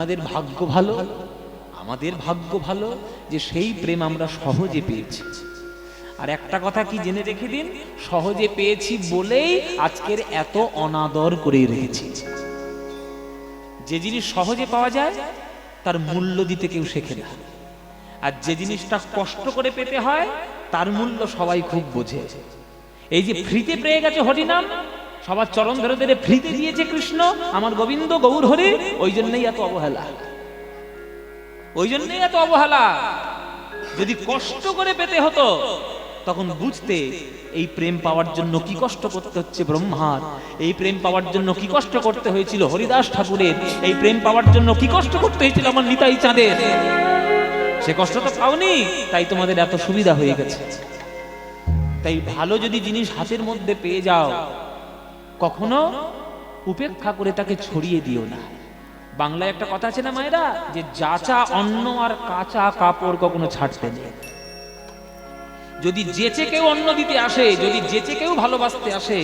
আমাদের ভাগ্য ভালো, আমাদের ভাগ্য ভালো যে সেই প্রেম আমরা সহজে পেয়েছি। আর একটা কথা কি জেনে রেখে দিন, সহজে পেয়েছি বলেই আজকের এত অনাদর করে রেখেছি। যে জিনিস সহজে পাওয়া যায় তার মূল্য দিতে কেউ শেখে না, আর যে জিনিসটা কষ্ট করে পেতে হয় তার মূল্য সবাই খুব বোঝে। এই যে ফ্রিতে পেয়ে গেছে হরিনাম, সবার চরণ ধরে ধরে ফ্রিতে দিয়েছে কৃষ্ণ আমার গোবিন্দ গৌর হরি, ওই জন্যই এত অবহেলা, ওই জন্যই এত অবহেলা। যদি কষ্ট করে পেতে হতো তখন বুঝতে এই প্রেম পাওয়ার জন্য কি কষ্ট করতে হচ্ছে ব্রহ্মার, এই প্রেম পাওয়ার জন্য কি কষ্ট করতে হয়েছিল হরিদাস ঠাকুরের, এই প্রেম পাওয়ার জন্য কি কষ্ট করতে হয়েছিল আমার নিতাই চাঁদের। সে কষ্ট তো পাওনি, তাই তোমাদের এত সুবিধা হয়ে গেছে। তাই ভালো যদি জিনিস হাতের মধ্যে পেয়ে যাও, কখনো উপেক্ষা করে তাকে ছড়িয়ে দিও না। বাংলায় একটা কথা আছে না মায়েরা, যে যাচা অন্ন আর কাঁচা কাপড় কখনো ছাড়তে নেই। যদি যেচে কেউ অন্ন দিতে আসে, যদি যেচে কেউ ভালোবাসতে আসে,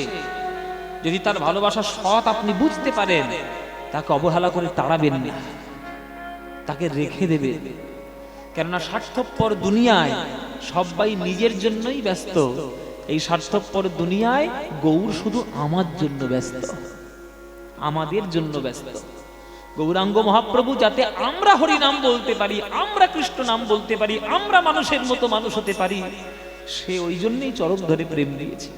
যদি তার ভালোবাসার সৎ আপনি বুঝতে পারেন, তাকে অবহেলা করে তাড়াবেন না, তাকে রেখে দেবেন। কেননা স্বার্থপর দুনিয়ায় সবাই নিজের জন্যই ব্যস্ত। এই স্বার্থপর দুনিয়ায় গৌর শুধু আমার জন্য ব্যস্ত, আমাদের জন্য ব্যস্ত। গৌরাঙ্গ মহাপ্রভু যাতে আমরা হরি নাম বলতে পারি, আমরা কৃষ্ণ নাম বলতে পারি, আমরা মানুষের মতো মানুষ হতে পারি, সে ওই জন্যই চরম ধরে প্রেম দিয়েছে।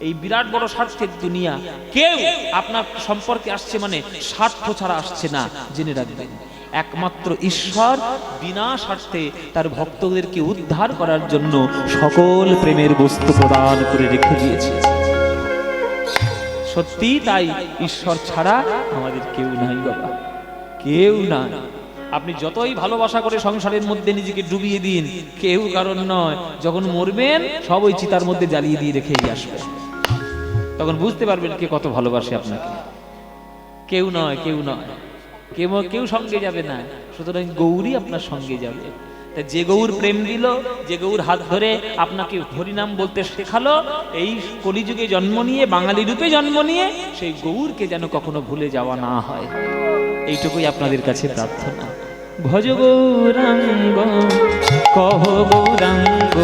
এই বিরাট বড় স্বার্থের দুনিয়া, কেউ আপনার সম্পর্কে আসছে মানে স্বার্থ ছাড়া আসছে না, জেনে রাখবেন। একমাত্র ঈশ্বর বিনা স্বার্থে তার ভক্তদেরকে উদ্ধার করার জন্য সকল প্রেমের বস্তু প্রদান করে রেখে দিয়েছে। সত্যি তাই, ঈশ্বর ছাড়া আমাদের কেউ নাই বাবা, কেউ নাই। আপনি যতই ভালোবাসা করে সংসারের মধ্যে নিজেকে ডুবিয়ে দিন, কেউ কারণ নয়। যখন মরবেন সব ওই চিতার মধ্যে জ্বালিয়ে দিয়ে রেখেই আসবে, তখন বুঝতে পারবেন কে কত ভালোবাসে আপনাকে। কেউ নয়, কেউ নয়, কেউ সঙ্গে যাবে না, সুতরাং গৌরী আপনার সঙ্গে যাবে। তা যে গৌর প্রেম দিল, যে গৌর হাত ধরে আপনাকে হরিনাম বলতে শেখালো, এই কলিযুগে জন্ম নিয়ে, বাঙালি রূপে জন্ম নিয়ে, সেই গৌরকে যেন কখনো ভুলে যাওয়া না হয়, এইটুকুই আপনাদের কাছে প্রার্থনা। ভজ গৌরাঙ্গ কহ গৌরাঙ্গ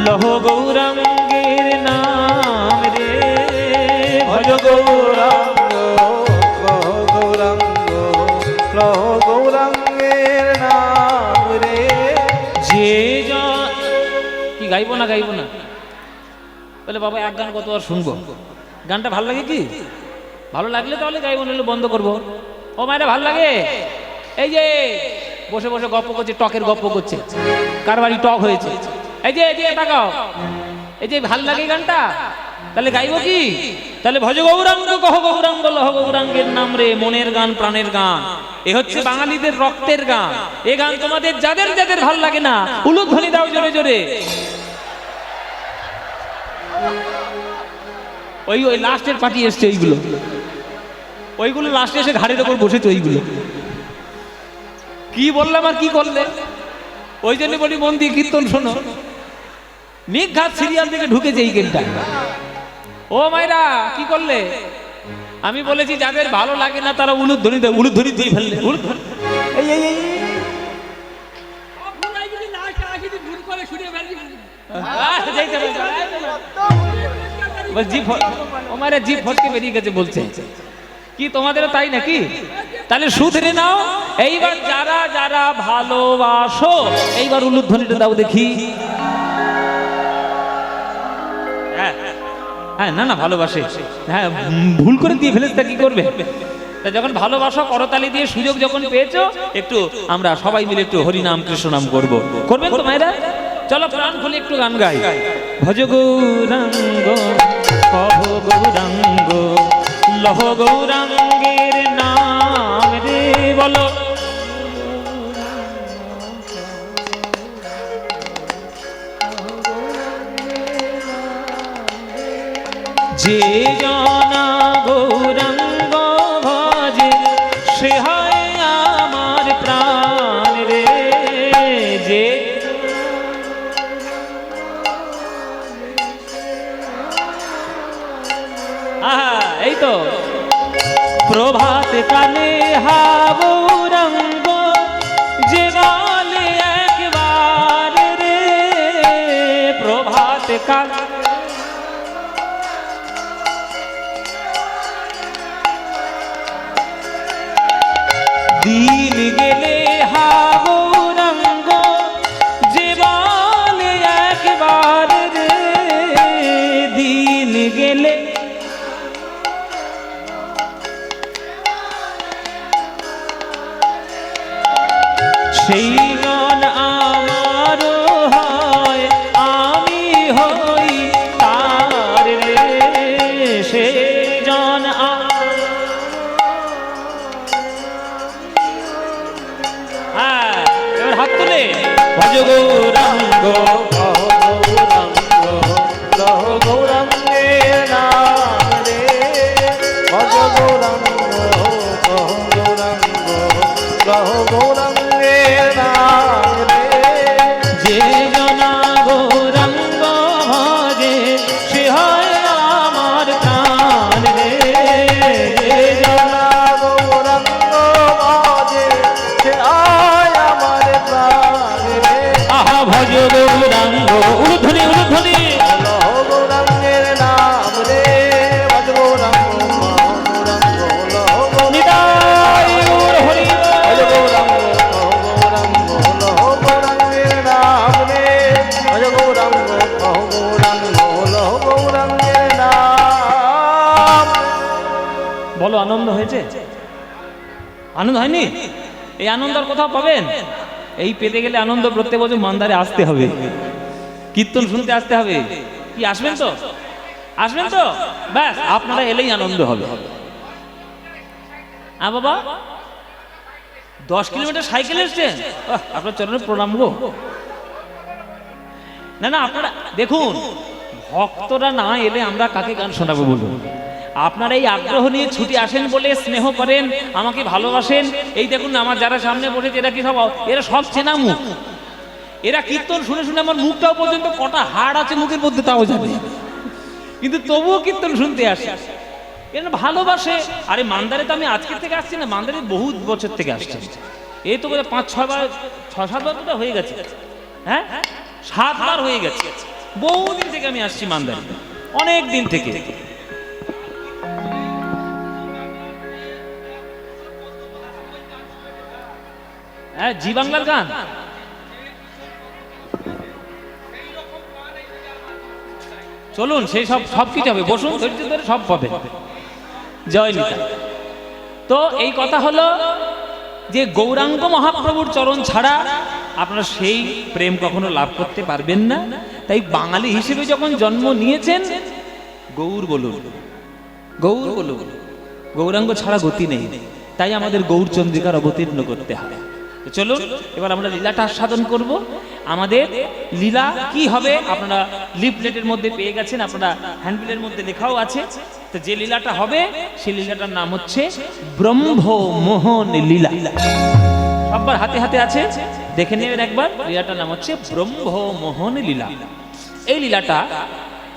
লহ গৌরাঙ্গের নাম রে, ভজ গৌরাঙ্গ কহ গৌরাঙ্গ লহ গৌরাঙ্গের নাম রে। যে কি গাইবো না, গাইবো না বলে বাবা এক গান কত আর শুনবো, গানটা ভালো লাগে কি? ভালো লাগলে তাহলে গাইবো, নাহলে বন্ধ করবো। ও মায়েরা ভাল লাগে? এই যে বসে বসে গপ্প করছে, টকের গপ্প করছে, কার বাড়ি টক হয়েছে, এই যে তাকাও, এই যে ভাল লাগে গানটা, তাহলে গাইবো কি? তাহলে ভজ গৌরাঙ্গ কহ গৌরাঙ্গ লহ গৌরাঙ্গের নাম রে, মনের গান, প্রাণের গান। এ হচ্ছে বাঙালিদের রক্তের গান। এ গান তোমাদের যাদের যাদের ভাল লাগে না, উলুধ্বনি দাও জোরে জোরে। ওই লাস্টের পার্টি এসছে, ওইগুলো লাস্টে এসে ঘাড়ের ওপর বসেছে। ওইগুলো কি বললাম আর কি করলে? ওই জন্য বলি মন দিয়ে কীর্তন শোনো। নিঘাত সিরিয়াল থেকে ঢুকেছে এই গেমটা। ও মায়েরা কি করলে? আমি বলেছি যাদের ভালো লাগে না তারা উলুধ্বনি দেয়, উলুধ্বনি দিয়ে ফেললে। জিভ ফটকে বেরিয়ে গেছে বলছে কি, তোমাদেরও তাই নাকি? তাহলে শুধরে নাও। এইবার যারা যারা ভালোবাসো, এইবার উলুধ্বনিটা দাও দেখি। হ্যাঁ, না ভালোবাসে, হ্যাঁ ভুল করে দিয়ে ফেলেছে, তা কি করবে? তা যখন ভালোবাসো, করতালি দিয়ে সুযোগ যখন পেয়েছো, একটু আমরা সবাই মিলে একটু হরিনাম কৃষ্ণ নাম করবো। করবেন তো মায়েরা? চলো প্রাণ খুলে একটু গান গাই। ভজ গৌরাঙ্গ কহ গৌরাঙ্গ লহ গৌরাঙ্গের নাম রে, বলো। যে জনা গৌরাঙ্গ ভজে, সে হয় আমার প্রাণ রে। যে এই তো প্রভাত কালে হা গৌরাঙ্গ দিন গেলে হা গৌরাঙ্গ যে বলে একবার রে, দিন গেলে সেই গণ আমারও হয়, আমি হই তার রে, সেই জন এবার হাত তুলে ভজ গৌরাঙ্গ গৌরাঙ্গের নাম রে, ভজ গৌরাঙ্গ গৌরাঙ্গের নাম রে। যে জনা গৌরাঙ্গ ভজে সে হয় আমার প্রাণ রে, যে জনা গৌরাঙ্গ ভজে সে আয় আমার প্রাণ রে। আহা ভজ গৌরাঙ্গ উলুধ্বনি উলুধ্বনি গৌরাঙ্গের নাম রে, ভজ গৌরাঙ্গ নিতাই গৌর হরি ভজ গৌরাঙ্গ গৌরাঙ্গের নাম রে, ভজ গৌরাঙ্গ গৌরাঙ্গের নাম। বলো আনন্দ হয়েছে? আনন্দ হয়নি? এই আনন্দ আর কোথাও পাবেন? এই পেতে গেলে আনন্দ প্রত্যেক বছর মান্দারে আসতে হবে, কীর্তন শুনতে আসতে হবে। কি আসবেন তো? আসবেন তো? ব্যাস আপনারা এলেই আনন্দ হবে। বাবা 10 কিলোমিটার সাইকেল এসছেন, আপনার চরণে প্রণাম গো। না না আপনারা দেখুন, ভক্তরা না এলে আমরা কাকে গান শোনাবো বলুন? আপনারা এই আগ্রহ নিয়ে ছুটি আসেন বলে, স্নেহ করেন, আমাকে ভালোবাসেন। এই দেখুন আমার যারা সামনে বসেছে এরা কি সব, এরা সব চেনা মুখ। এরা কীর্তন শুনে শুনে আমার মুখটাও পর্যন্ত কটা হাড় আছে মুখের মধ্যে তাও জানে, কিন্তু তবুও কীর্তন শুনতে আসে। এরা ভালোবাসে। আরে মান্দারে তো আমি আজকের থেকে আসছি না, মান্দারে বহু বছর থেকে আসছে। এই তো বোধহয় 5-6 বার 6-7 বার তো হয়ে গেছে। হ্যাঁ 7 বার হয়ে গেছে। বহুদিন থেকে আমি আসছি মান্দারে, অনেক দিন থেকে। হ্যাঁ জি বাংলার গান চলুন, সেই সব কিছু হবে। বসুন, ধৈর্য ধরে সব পাবে। জয় নিতাই। তো এই কথা হলো যে গৌরাঙ্গ মহাপ্রভুর চরণ ছাড়া আপনারা সেই প্রেম কখনো লাভ করতে পারবেন না। তাই বাঙালি হিসেবে যখন জন্ম নিয়েছেন, গৌর বলুন, গৌর বলুন। গৌরাঙ্গ ছাড়া গতি নেই, তাই আমাদের গৌরচন্দ্রিকার অবতীর্ণ করতে হবে। চলুন এবার আমরা লীলাটা আস্বাদন করব। আমাদের লীলা কি হবে আপনারা লিফলেটের মধ্যে পেয়ে গেছেন, আপনারা হ্যান্ডবিলের মধ্যে লেখাও আছে। তো যে লীলাটা হবে সেই লীলাটার নাম হচ্ছে ব্রহ্মমোহন লীলা। সবার হাতে হাতে আছে, দেখে নেবেন একবার। লীলাটার নাম হচ্ছে ব্রহ্মমোহন লীলা। এই লীলাটা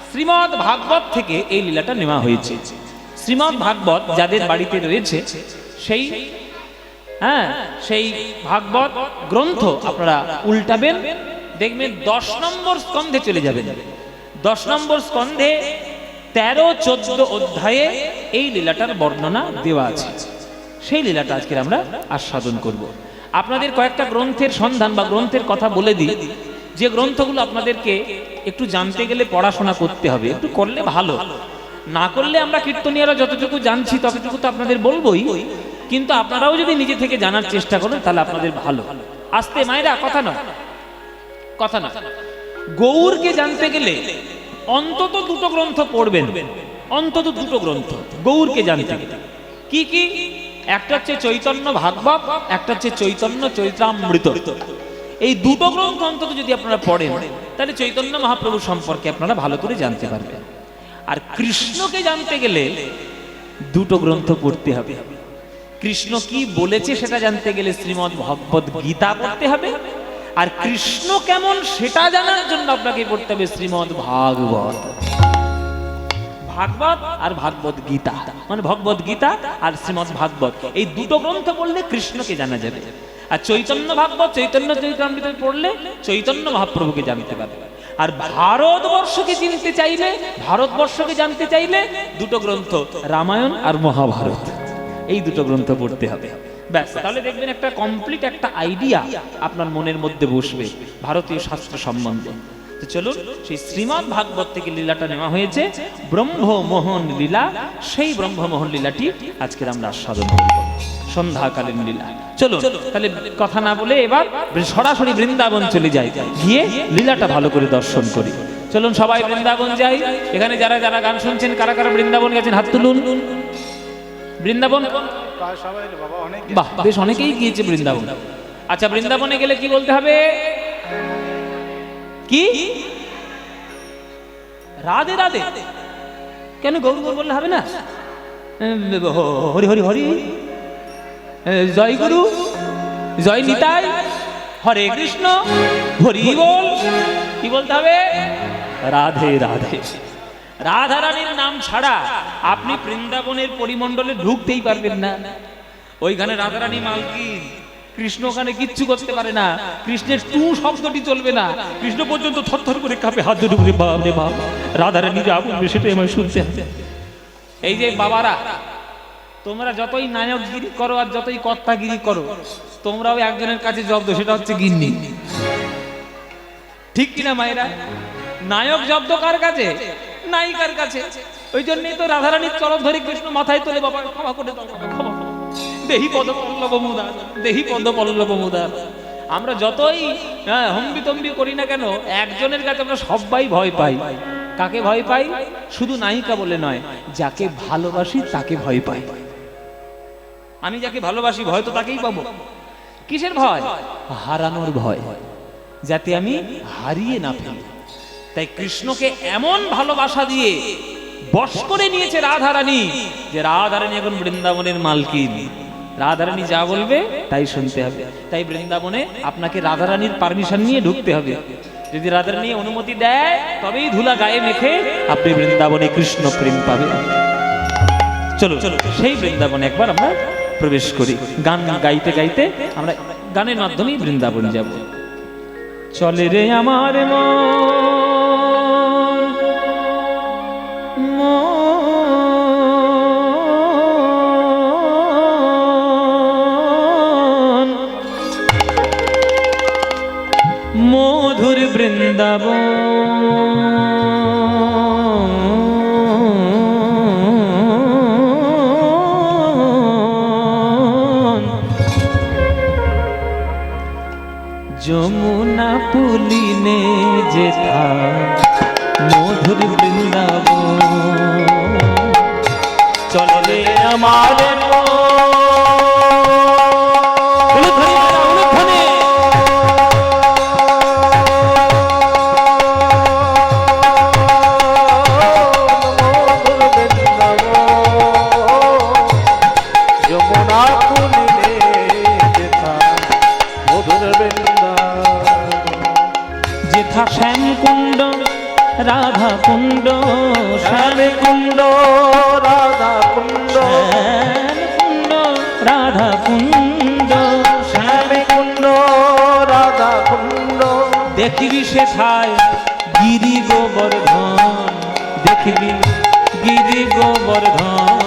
শ্রীমদ্ ভাগবত থেকে এই লীলাটা নেওয়া হয়েছে। শ্রীমদ্ ভাগবত যাদের বাড়িতে রয়েছে সেই ভাগবত গ্রন্থ আপনারা উল্টাবেন, দেখবেন 10 নম্বর স্কন্ধে চলে যাবেন। 10 নম্বর স্কন্ধে 13-14 অধ্যায়ে এই লীলাটার বর্ণনা দেওয়া আছে। সেই লীলাটা আজকে আমরা আস্বাদন করব। আপনাদের কয়েকটা গ্রন্থের সন্ধান বা গ্রন্থের কথা বলে দিই, যে গ্রন্থগুলো আপনাদেরকে একটু জানতে গেলে পড়াশোনা করতে হবে। একটু করলে ভালো, না করলে আমরা কীর্তনীয়রা যতটুকু জানছি ততটুকু তো আপনাদের বলবোই, কিন্তু আপনারাও যদি নিজে থেকে জানার চেষ্টা করেন তাহলে আপনাদের ভালো। আস্তে মায়েরা, কথা নয়, কথা নয়। গৌরকে জানতে গেলে অন্তত 2টো গ্রন্থ পড়বেন, অন্তত 2টো গ্রন্থ গৌরকে জানতে গেলে। কি কি? একটা হচ্ছে চৈতন্য ভাগবত, একটা হচ্ছে চৈতন্য চৈত্রামৃত। এই 2টো গ্রন্থ অন্তত যদি আপনারা পড়েন তাহলে চৈতন্য মহাপ্রভু সম্পর্কে আপনারা ভালো করে জানতে পারবেন। আর কৃষ্ণকে জানতে গেলে 2টো গ্রন্থ পড়তে হবে। কৃষ্ণ কি বলেছে সেটা জানতে গেলে শ্রীমদ্ ভগবত গীতা পড়তে হবে। আর কৃষ্ণ কেমন সেটা জানার জন্য আপনাকে পড়তে হবে শ্রীমদ্ ভাগবত। ভাগবত আর ভাগবত গীতা, মানে ভগবত গীতা আর শ্রীমদ্ ভাগবত, এই 2টো গ্রন্থ পড়লে কৃষ্ণকে জানা যাবে। আর চৈতন্য ভাগবত, চৈতন্য চৈত্রামৃত পড়লে চৈতন্য মহাপ্রভুকে জানতে পারবে। আর ভারতবর্ষকে চিনতে চাইলে, ভারতবর্ষকে জানতে চাইলে 2টো গ্রন্থ, রামায়ণ আর মহাভারত, এই 2টো গ্রন্থ পড়তে হবে। ব্যাস, তাহলে দেখবেন একটা কমপ্লিট একটা আইডিয়া আপনার মনের মধ্যে বসবে ভারতীয় শাস্ত্র সম্বন্ধে। তো চলুন, সেই শ্রীমদ্ ভাগবত থেকে লীলাটা নেওয়া হয়েছে, ব্রহ্মমোহন লীলা। সেই ব্রহ্মমোহন লীলাটি আজকের আমরা আস্বাদন করব, সন্ধ্যাকালীন লীলা। চলুন তাহলে কথা না বলে এবার সরাসরি বৃন্দাবন চলে যাই, গিয়ে লীলাটা ভালো করে দর্শন করি। চলুন সবাই বৃন্দাবন যাই। এখানে যারা যারা গান শুনছেন, কারা কারা বৃন্দাবন গেছেন হাত তুলুন। বৃন্দাবন বাহ, বেশ অনেকেই গিয়েছে বৃন্দাবন। আচ্ছা, বৃন্দাবনে গেলে কি বলতে হবে? কি? রাধে রাধে। কেন গৌর গৌর বললে হবে না? হরি হরি হরি, জয় গুরু, জয় নিতাই, হরে কৃষ্ণ, হরি বল। কি বলতে হবে? রাধে রাধে। রাধা রানীর নাম ছাড়া আপনি বৃন্দাবনের পরিমণ্ডলে ঢুকতেই পারবেন না। ওইখানে রাধা রানী মালকিন, কৃষ্ণ ওখানে কিচ্ছু করতে পারে না। কৃষ্ণের টু শব্দটি চলবে না। কৃষ্ণ পর্যন্ত থরথর করে কাঁপে, হাত ধরে বলে বাপ রে বাপ, রাধা রানী যা বলবে সেটাই আমার শুনতে হবে। এই যে বাবারা, তোমরা যতই নায়কগিরি করো আর যতই কর্তাগিরি করো, তোমরাও একজনের কাছে জব্দ, সেটা হচ্ছে গিন্নি। ঠিক কিনা মায়েরা? নায়ক জব্দ কার কাছে? নায়িকার কাছে। ওই জন্যই তো রাধারানীর চরণ ধরে কৃষ্ণ মাথায় তোলে, বাবা ক্ষমা করে দাও, ক্ষমা, দেহি পদ পল্লব মুদার, দেহি পদ পল্লব মুদার। আমরা যতই হম্বিতম্বি করি না কেন, একজনের কাছে আমরা সবাই ভয় পাই। কাকে ভয় পাই? শুধু নায়িকা বলে নয়, যাকে ভালোবাসি তাকে ভয় পাই। আমি যাকে ভালোবাসি ভয় তো তাকেই পাবো। কিসের ভয়? হারানোর ভয়, যাতে আমি হারিয়ে না ফেলি। তাই কৃষ্ণকে এমন ভালোবাসা দিয়ে বশ করে নিয়েছে রাধারানী, যে রাধারানী এখন বৃন্দাবনের মালকিন। রাধারানী যা বলবে তাই শুনতে হবে। তাই বৃন্দাবনে আপনাকে রাধারানীর পারমিশন নিয়ে ঢুকতে হবে। যদি রাধারানী অনুমতি দেয়, তবেই ধুলা গায়ে মেখে আপনি বৃন্দাবনে কৃষ্ণ প্রেম পাবেন। চলো চলো, সেই বৃন্দাবনে একবার আমরা প্রবেশ করি। গান গাইতে গাইতে আমরা গানের মাধ্যমেই বৃন্দাবন যাব। চলে রে আমার মধুর বৃন্দাবন, যমুনা পুলিনে যেথা মধুর বৃন্দাবন। চলে আমার শ্যাম কুণ্ড রাধা কুণ্ড, শ্যাম কুণ্ড রাধা কুণ্ড, কুণ্ড রাধা কুণ্ড, শ্যাম কুণ্ড রাধা কুণ্ড। দেখবি সেথায় গিরি গোবর্ধন, দেখবি গিরি গোবর্ধন।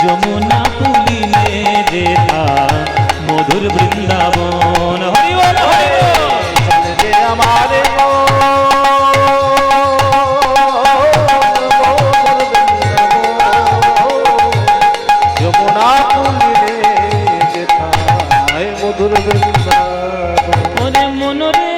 যমুনা পুলিনে যেথা মধুর বৃন্দাবন। হরি বল হরি বল। हमारे यमुना पुलिने जेथा मधुर बृंदावन। मन रे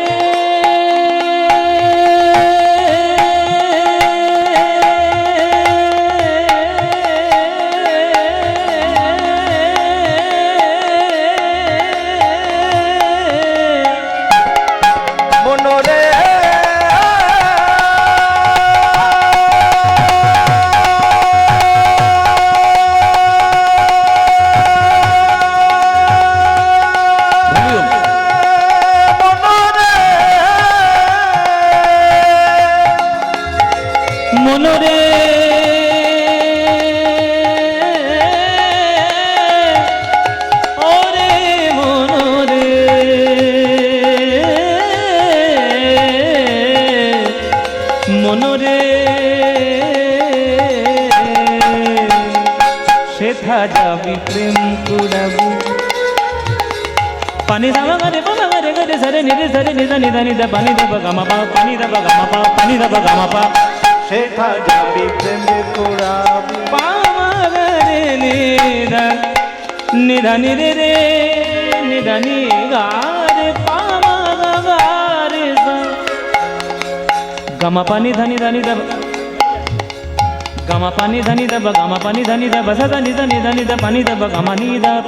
pani da ba ga re ga re sa re ni da pani da ba ga ma pa pani da ba ga ma pa pani da ba ga ma pa সেথা যাবি প্রেমে কুড়াবি pa ma ga re ni da ni re ni da ni ga re pa ma ga re sa ga ma pa ni da da gama pani dhani da ba gama pani dhani da ba sa da ni da pani da ba gama ni da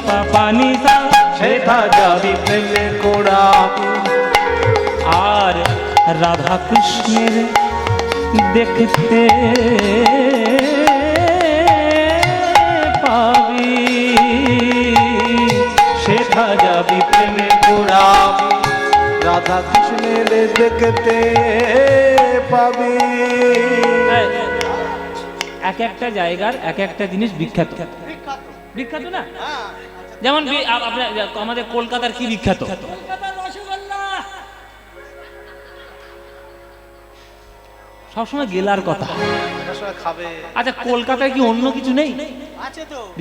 pa pani sa সেথা যাবি প্রেমে কুড়াবি আর রাধা কৃষ্ণের দেখতে পাবি সেথা যাবি প্রেমে কুড়াবি রাধা কৃষ্ণের দেখতে পাবি এক একটা জায়গার এক একটা জিনিস বিখ্যাত বিখ্যাত না যেমন আপনার আমাদের কলকাতার কি বিখ্যাত সবসময় গেলার কথা খাবে আচ্ছা কলকাতায় কি অন্য কিছু নেই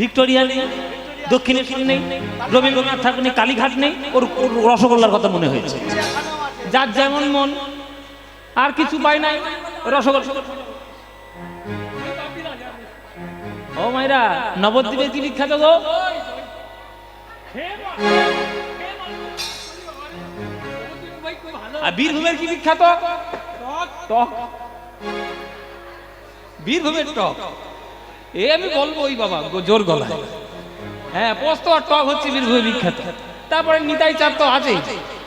ভিক্টোরিয়া নেই দক্ষিণেশ্বর নেই রবীন্দ্রনাথ ঠাকুর নেই কালীঘাট নেই ওর রসগোল্লার কথা মনে হয়েছে যার যেমন মন আর কিছু পাই নাই রসগোল্লা ও মাইরা নবদ্বীপের কি বিখ্যাত গো আর বীরভূমের কি বিখ্যাত টক বীরভূমের টক এ আমি বলবো ওই বাবা জোর গলায় হ্যাঁ পোস্ত আর টক হচ্ছে বীরভূমের বিখ্যাত তারপরে নিতাই চাপ তো আছেই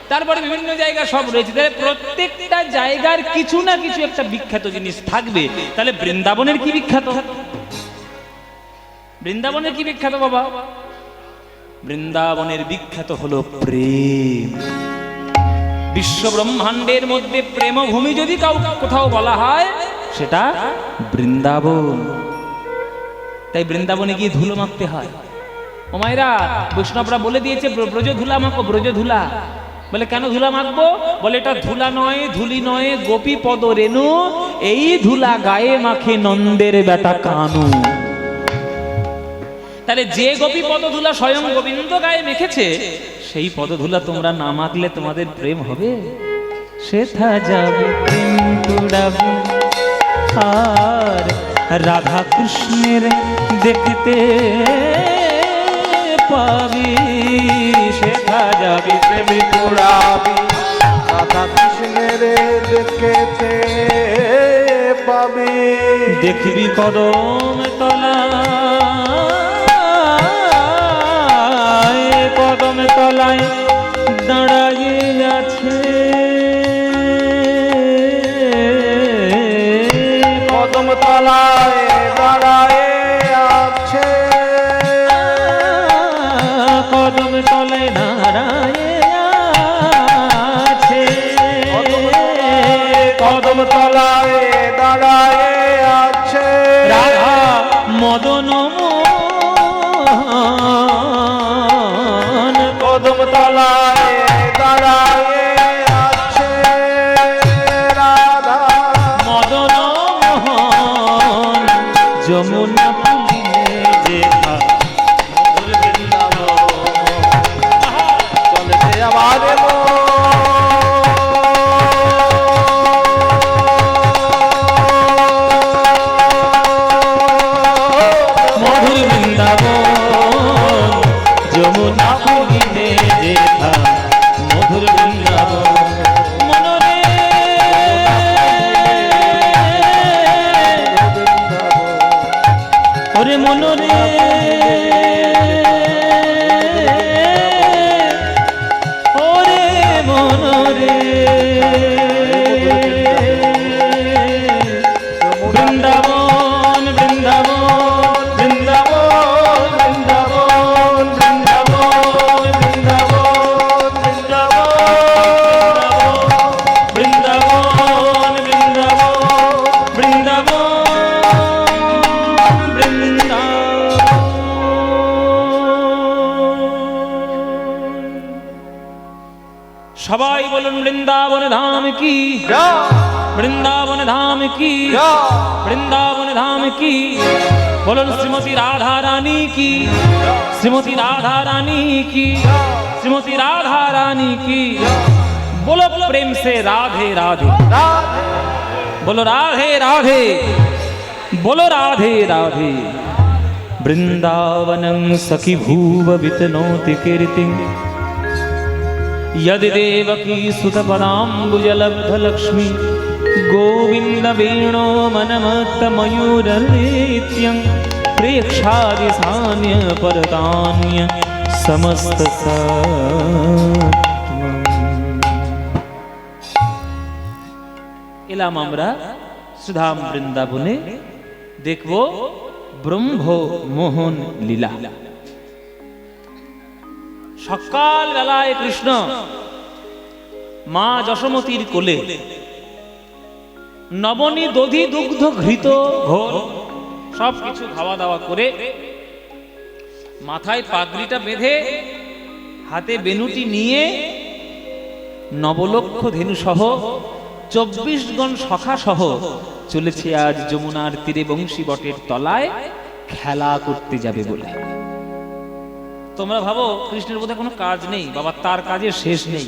তারপরে বিভিন্ন জায়গা সব রয়েছে তাহলে প্রত্যেকটা জায়গার কিছু না কিছু একটা বিখ্যাত জিনিস থাকবে তাহলে বৃন্দাবনের কি বিখ্যাত বৃন্দাবনের কি বিখ্যাত বাবা বৃন্দাবনের বিখ্যাত হলো প্রেম বিশ্ব ব্রহ্মাণ্ডের মধ্যে প্রেমভূমি যদি কোথাও বলা হয় সেটা বৃন্দাবন তাই বৃন্দাবনে গিয়ে ধুলো মাখতে হয় ও মায়েরা বৈষ্ণবরা বলে দিয়েছে ব্রজ ধুলা মাখো ব্রজ ধুলা বলে কেন ধুলা মাখবো বলে এটা ধুলা নয় ধুলি নয় গোপী পদ রেণু এই ধুলা গায়ে মাখে নন্দের বেটা কানু তাহলে যে গোপী পদধূলা স্বয়ং গোবিন্দ গায়ে মেখেছে সেই পদধূলা তোমরা না মাখলে তোমাদের প্রেম হবে সেথা যাবে প্রেম কুড়াবে আর রাধা কৃষ্ণের দেখতে পাবি সেথা যাবে প্রেমে কুড়াবি রাধা কৃষ্ণের দেখতে পাবি দেখবি কদম তলায় দাঁড়াইয়ে আছে কদম তলায় দাঁড়ায় আছে কদম তলায় দাঁড়াইয়ে আছে কদম তলায় দাঁড়ায় আছে রাধা মদন কদম তলায় দাঁড়ায় আছে রাধা মদন মোহন যমুনা পুলিনে যেথা চলেছে আমার মধুর বৃন্দাবন যমুনা পুলিনে যেথা মধুর বৃন্দাবন মনরে ওরে মনরে ওরে মনরে বৃন্দাবন বৃন্দাবন বৃন্দাবন বৃন্দাবন বৃন্দাবন বৃন্দাবন বৃন্দাবন বৃন্দাবন বৃন্দাবন সবাই বলুন বৃন্দাবন ধাম কি বৃন্দাবন ধাম কি বৃন্দাবন ধাম কি বলুন শ্রীমতী রাধা রানী কি, শ্রীমতী রাধা রানী কি, শ্রীমতী রাধা রানী কি। बोलो प्रेम से राधे राधे, बोलो राधे राधे, बोलो राधे राधे। वृंदावनं सखी भूव वितनोति कीर्तिं यदि देवकी सुतपदाम्बुजलब्धलक्ष्मी गोविन्द वेणो मनमत्तमयूरनित्यं प्रेक्षादिसान्य परतान्य समस्त এলাম আমরা সুধাম বৃন্দাবনে, দেখব ব্রহ্ম মোহন লীলা। সকাল বেলায় কৃষ্ণ মা যশোমতীর কোলে নবনী দধি দুগ্ধ ঘৃত ঘোর সবকিছু খাওয়া দাওয়া করে মাথায় পাগড়িটা বেঁধে হাতে বেনুটি নিয়ে নবলক্ষ ধেনু সহ 24 গণ সখা সহ চলেছে আজ যমুনার তীরে বংশী বটের তলায় খেলা করতে যাবে বলে। তোমরা ভাবো কৃষ্ণের বোধহয় কোনো কাজ নেই, বাবা তার কাজের শেষ নেই।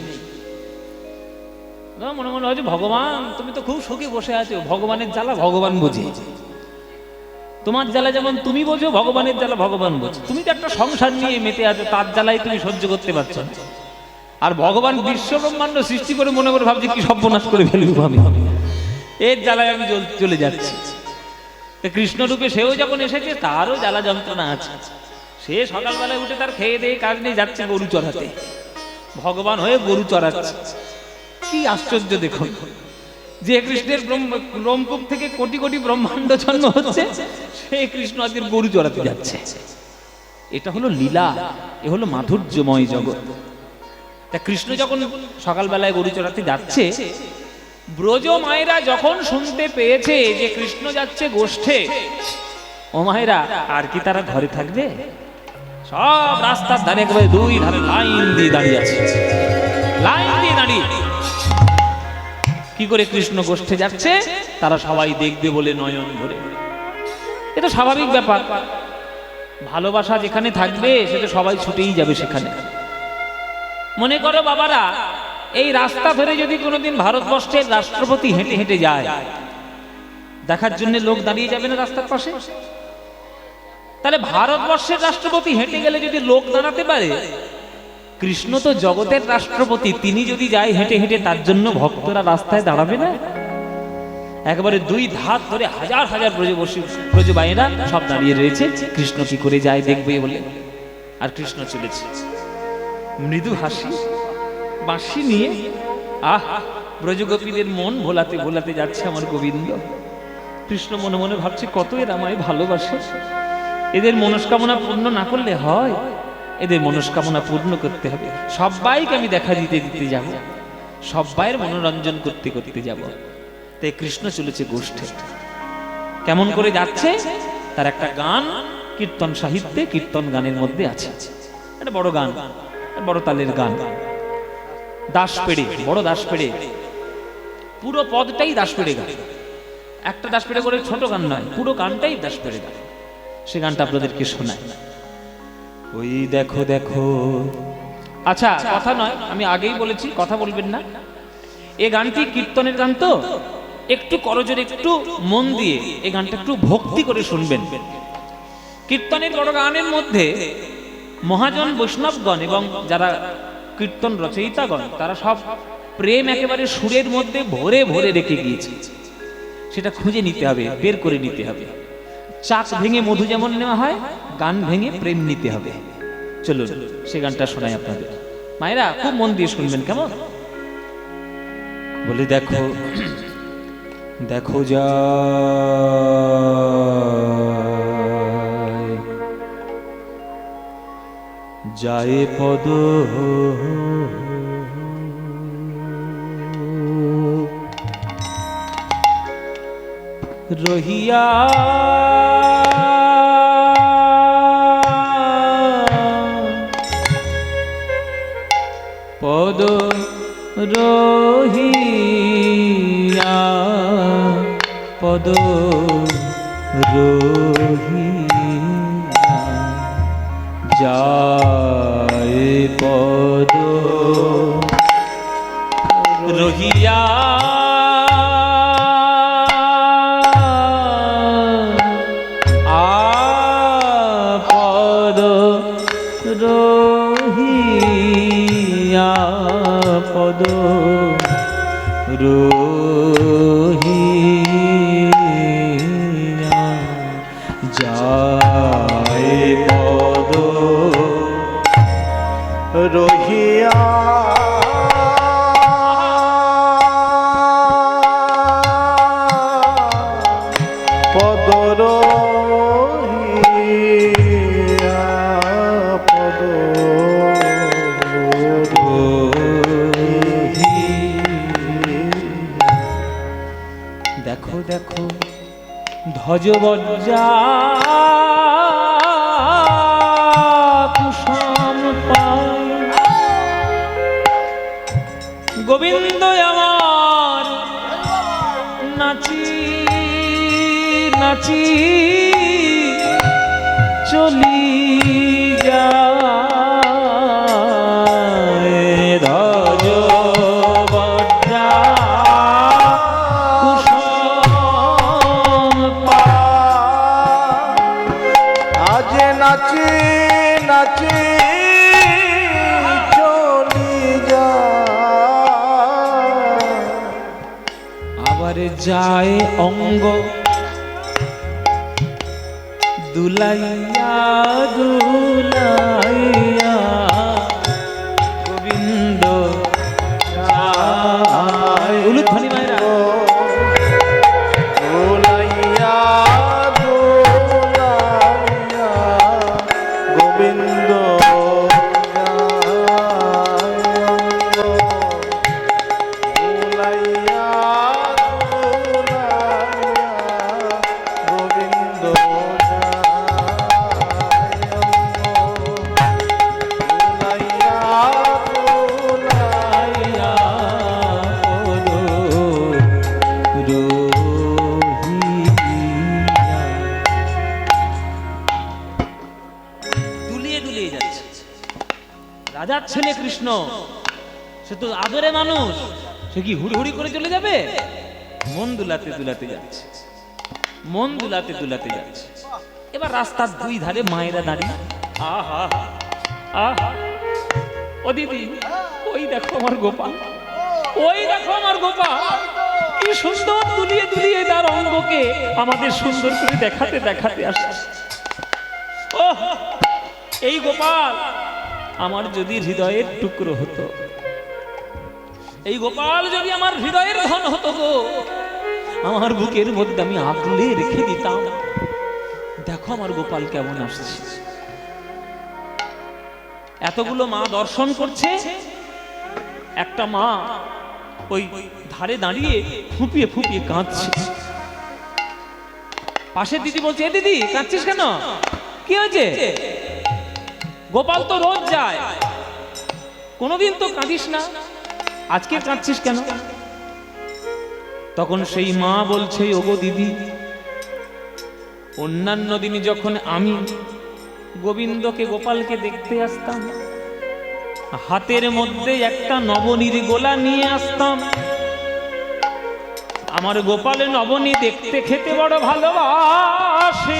মনে মনে হয় যে ভগবান তুমি তো খুব সুখে বসে আছো, ভগবানের জ্বালা ভগবান বোঝে। তোমার জ্বালা যেমন তুমি বোঝো, ভগবানের জ্বালা ভগবান বোঝে। তুমি তো একটা সংসার নিয়ে মেতে আছো, তার জ্বালাই তুমি সহ্য করতে পারছো না। আর ভগবান বিশ্ব ব্রহ্মাণ্ড সৃষ্টি করে মনে করে ভাবছে কি সর্বনাশ করে ফেলবো আমি, এর জ্বালায় আমি চলে যাচ্ছি। কৃষ্ণ রূপে সেও যখন এসেছে তারও জ্বালা যন্ত্রণা আছে। সে সকালবেলায় উঠে তার খেয়ে দিয়ে কাজ নিয়ে যাচ্ছে গরু চড়াতে, ভগবান হয়ে গরু চড়াচ্ছে। কি আশ্চর্য দেখুন, যে কৃষ্ণের ব্রহ্মকূপ থেকে কোটি কোটি ব্রহ্মাণ্ড জন্ম হচ্ছে, সে কৃষ্ণ আজকের গরু চড়াতে যাচ্ছে। এটা হলো লীলা, এ হলো মাধুর্যময় জগৎ। তা কৃষ্ণ যখন সকালবেলায় গরু চড়াতে যাচ্ছে, ব্রজ মায়েরা যখন শুনতে পেয়েছে যে কৃষ্ণ যাচ্ছে গোষ্ঠে, ও মায়েরা আর কি তারা ঘরে থাকবে? সব রাস্তার ধারে একেবারে দুই ধারে লাইন দিয়ে দাঁড়িয়ে আছে, লাইন দিয়ে দাঁড়িয়ে। কি করে কৃষ্ণ গোষ্ঠে যাচ্ছে তারা সবাই দেখবে বলে নয়ন ভরে। এটা স্বাভাবিক ব্যাপার, ভালোবাসা যেখানে থাকবে সেটা সবাই ছুটেই যাবে সেখানে। মনে করো বাবারা, এই রাস্তা ধরে যদি কোনোদিন ভারতবর্ষের রাষ্ট্রপতি হেঁটে হেঁটে যায়, দেখার জন্য লোক দাঁড়িয়ে যাবে না রাস্তার পাশে? তাহলে ভারতবর্ষের রাষ্ট্রপতি হেঁটে গেলে যদি লোক দাঁড়াতে পারে, কৃষ্ণ তো জগতের রাষ্ট্রপতি, তিনি যদি যায় হেঁটে হেঁটে, তার জন্য ভক্তরা রাস্তায় দাঁড়াবে না? একবারে দুই ধার ধরে হাজার হাজার ব্রজবাইয়েরা সব দাঁড়িয়ে রয়েছে, কৃষ্ণ কি করে যায় দেখবে বলে। আর কৃষ্ণ চলেছে মৃদু হাসি বাঁশি নিয়ে। আহ, ব্রজগোপীদের মন ভোলাতে ভোলাতে যাচ্ছে আমার গোবিন্দ। কৃষ্ণ মনে মনে ভাবছে কত এরা আমায় ভালোবাসে, এদের মনস্কামনা পূর্ণ না করলে হয়, এদের মনস্কামনা পূর্ণ করতে হবে। সবাইকে আমি দেখা দিতে দিতে যাব, সবাইয়ের মনোরঞ্জন করতে করতে যাব। তাই কৃষ্ণ চলেছে গোষ্ঠে। কেমন করে যাচ্ছে তার একটা গান কীর্তন সাহিত্যে, কীর্তন গানের মধ্যে আছে। একটা বড় গান, বড় তালের গান, দাস পেড়ে, বড় দাস পেড়ে, পুরো পদটাই দাস পেড়ে গান। একটা দাস পেড়ে করে ছোট গান নয়, পুরো গানটাই দাস পেড়ে গান। সে গানটা আপনাদেরকে শোনায়। ওই দেখো দেখো, আচ্ছা কথা নয়, আমি আগেই বলেছি কথা বলবেন না। এই গানটি কীর্তনের গান, তো একটু করজোরে একটু মন দিয়ে এই গানটা একটু ভক্তি করে শুনবেন। কীর্তনের বড় গানের মধ্যে মহাজন বৈষ্ণবগণ এবং যারা কীর্তন রচয়িতাগণ, তারা সব প্রেম একেবারে সুরের মধ্যে ভরে ভরে রেখে গিয়েছে। সেটা খুঁজে নিতে হবে, বের করে নিতে হবে। চাক ভেঙে মধু যেমন নেওয়া হয়, গান ভেঙে প্রেম নিতে হবে। চলুন সে গানটা শোনাই আপনাদের। মায়েরা খুব মন দিয়ে শুনবেন, কেমন? বলে দেখো দেখো যা যায় পদ রহিয়া, পদ রহিয়া, পদ রহিয়া। যায় পদ রহিয়া আপদ রহিয়া পদ রহিয়া যায় পদ রহিয়া পদ রহিয়া পদ দেখো দেখো ধ্বজবজ্জা কুসুম পায় গোবিন্দ আমার নাচি নাচি চলি যায় ধ্বজবজ্জা কুসুম পায় আজ নাচি নাচি চলি যায় আবার যায় অঙ্গ দুলাইয়া দুলাইয়া গোবিন্দ যায় উলুধ্বনি মায়েরা দোলাইয়া দোলাইয়া গোবিন্দ দোলাইয়া দোলাইয়া গোবিন্দ দুলিয়ে দুলিয়ে যাচ্ছে রাজার ছেলে কৃষ্ণ সে তো আদরে মানুষ সে কি হুড়হুড়ি করে চলে যাবে মন দুলাতে দুলাতে যাচ্ছে মন দুলাতে দুলাতে যাচ্ছে এবার রাস্তার দুই ধারে মায়েরা দাঁড়িয়ে আহা আহা ও দিদি ওই দেখো আমার গোপাল ওই দেখো আমার গোপাল কি সুন্দর দুলিয়ে দুলিয়ে তার অঙ্গকে আমাদের সুন্দর করে দেখাতে দেখাতে আসছে ও এই গোপাল আমার যদি হৃদয়ের টুকরো হতো এই গোপাল যদি আমার হৃদয়ের ধন হতো গো আমার বুকের মধ্যে আমি আগলে রেখে দিতাম দেখো আমার গোপাল কেমন আসছে এতগুলো মা দর্শন করছে একটা মা ওই ধারে দাঁড়িয়ে ফুপিয়ে ফুপিয়ে কাঁদছে পাশের দিদি বলছে এ দিদি কাঁদছিস কেন কি হয়েছে গোপাল তো রোজ যায় কোনোদিন তো কাঁদিস না আজকে কাঁদছিস কেন তখন সেই মা বলছে ওগো দিদি অন্যান্য দিনে যখন আমি গোবিন্দকে গোপালকে দেখতে আসতাম হাতের মধ্যে একটা নবনীর গোলা নিয়ে আসতাম আমার গোপালে নবনী দেখতে খেতে বড় ভালোবাসে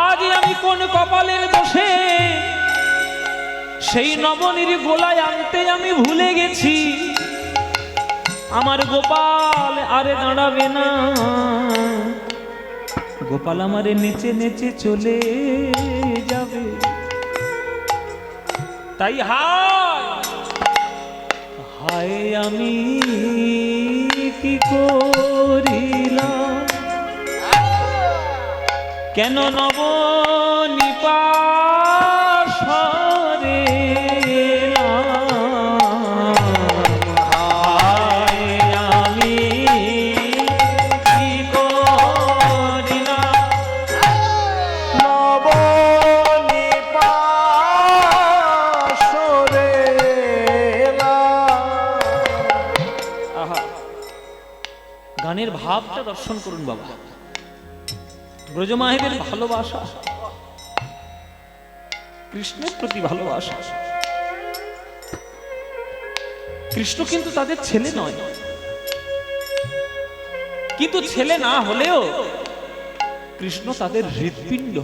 আজ আমি কোন কপালের দোষে সেই নবনীর গোলায় আনতে আমি ভুলে গেছি আমার গোপাল আরে দাঁড়াবে না গোপাল আমারে নেচে নেচে চলে যাবে তাই হায় হায় আমি কি করিলাম কেন নবনিপাশরে গানের ভাবটা দর্শন করুন বাবা ব্রজমাহেদের ভালোবাসা কৃষ্ণের প্রতি ভালোবাসা। কৃষ্ণ কিন্তু তাদের ছেলে নয়, কিন্তু ছেলে না হলেও কৃষ্ণ তাদের হৃৎপিণ্ড,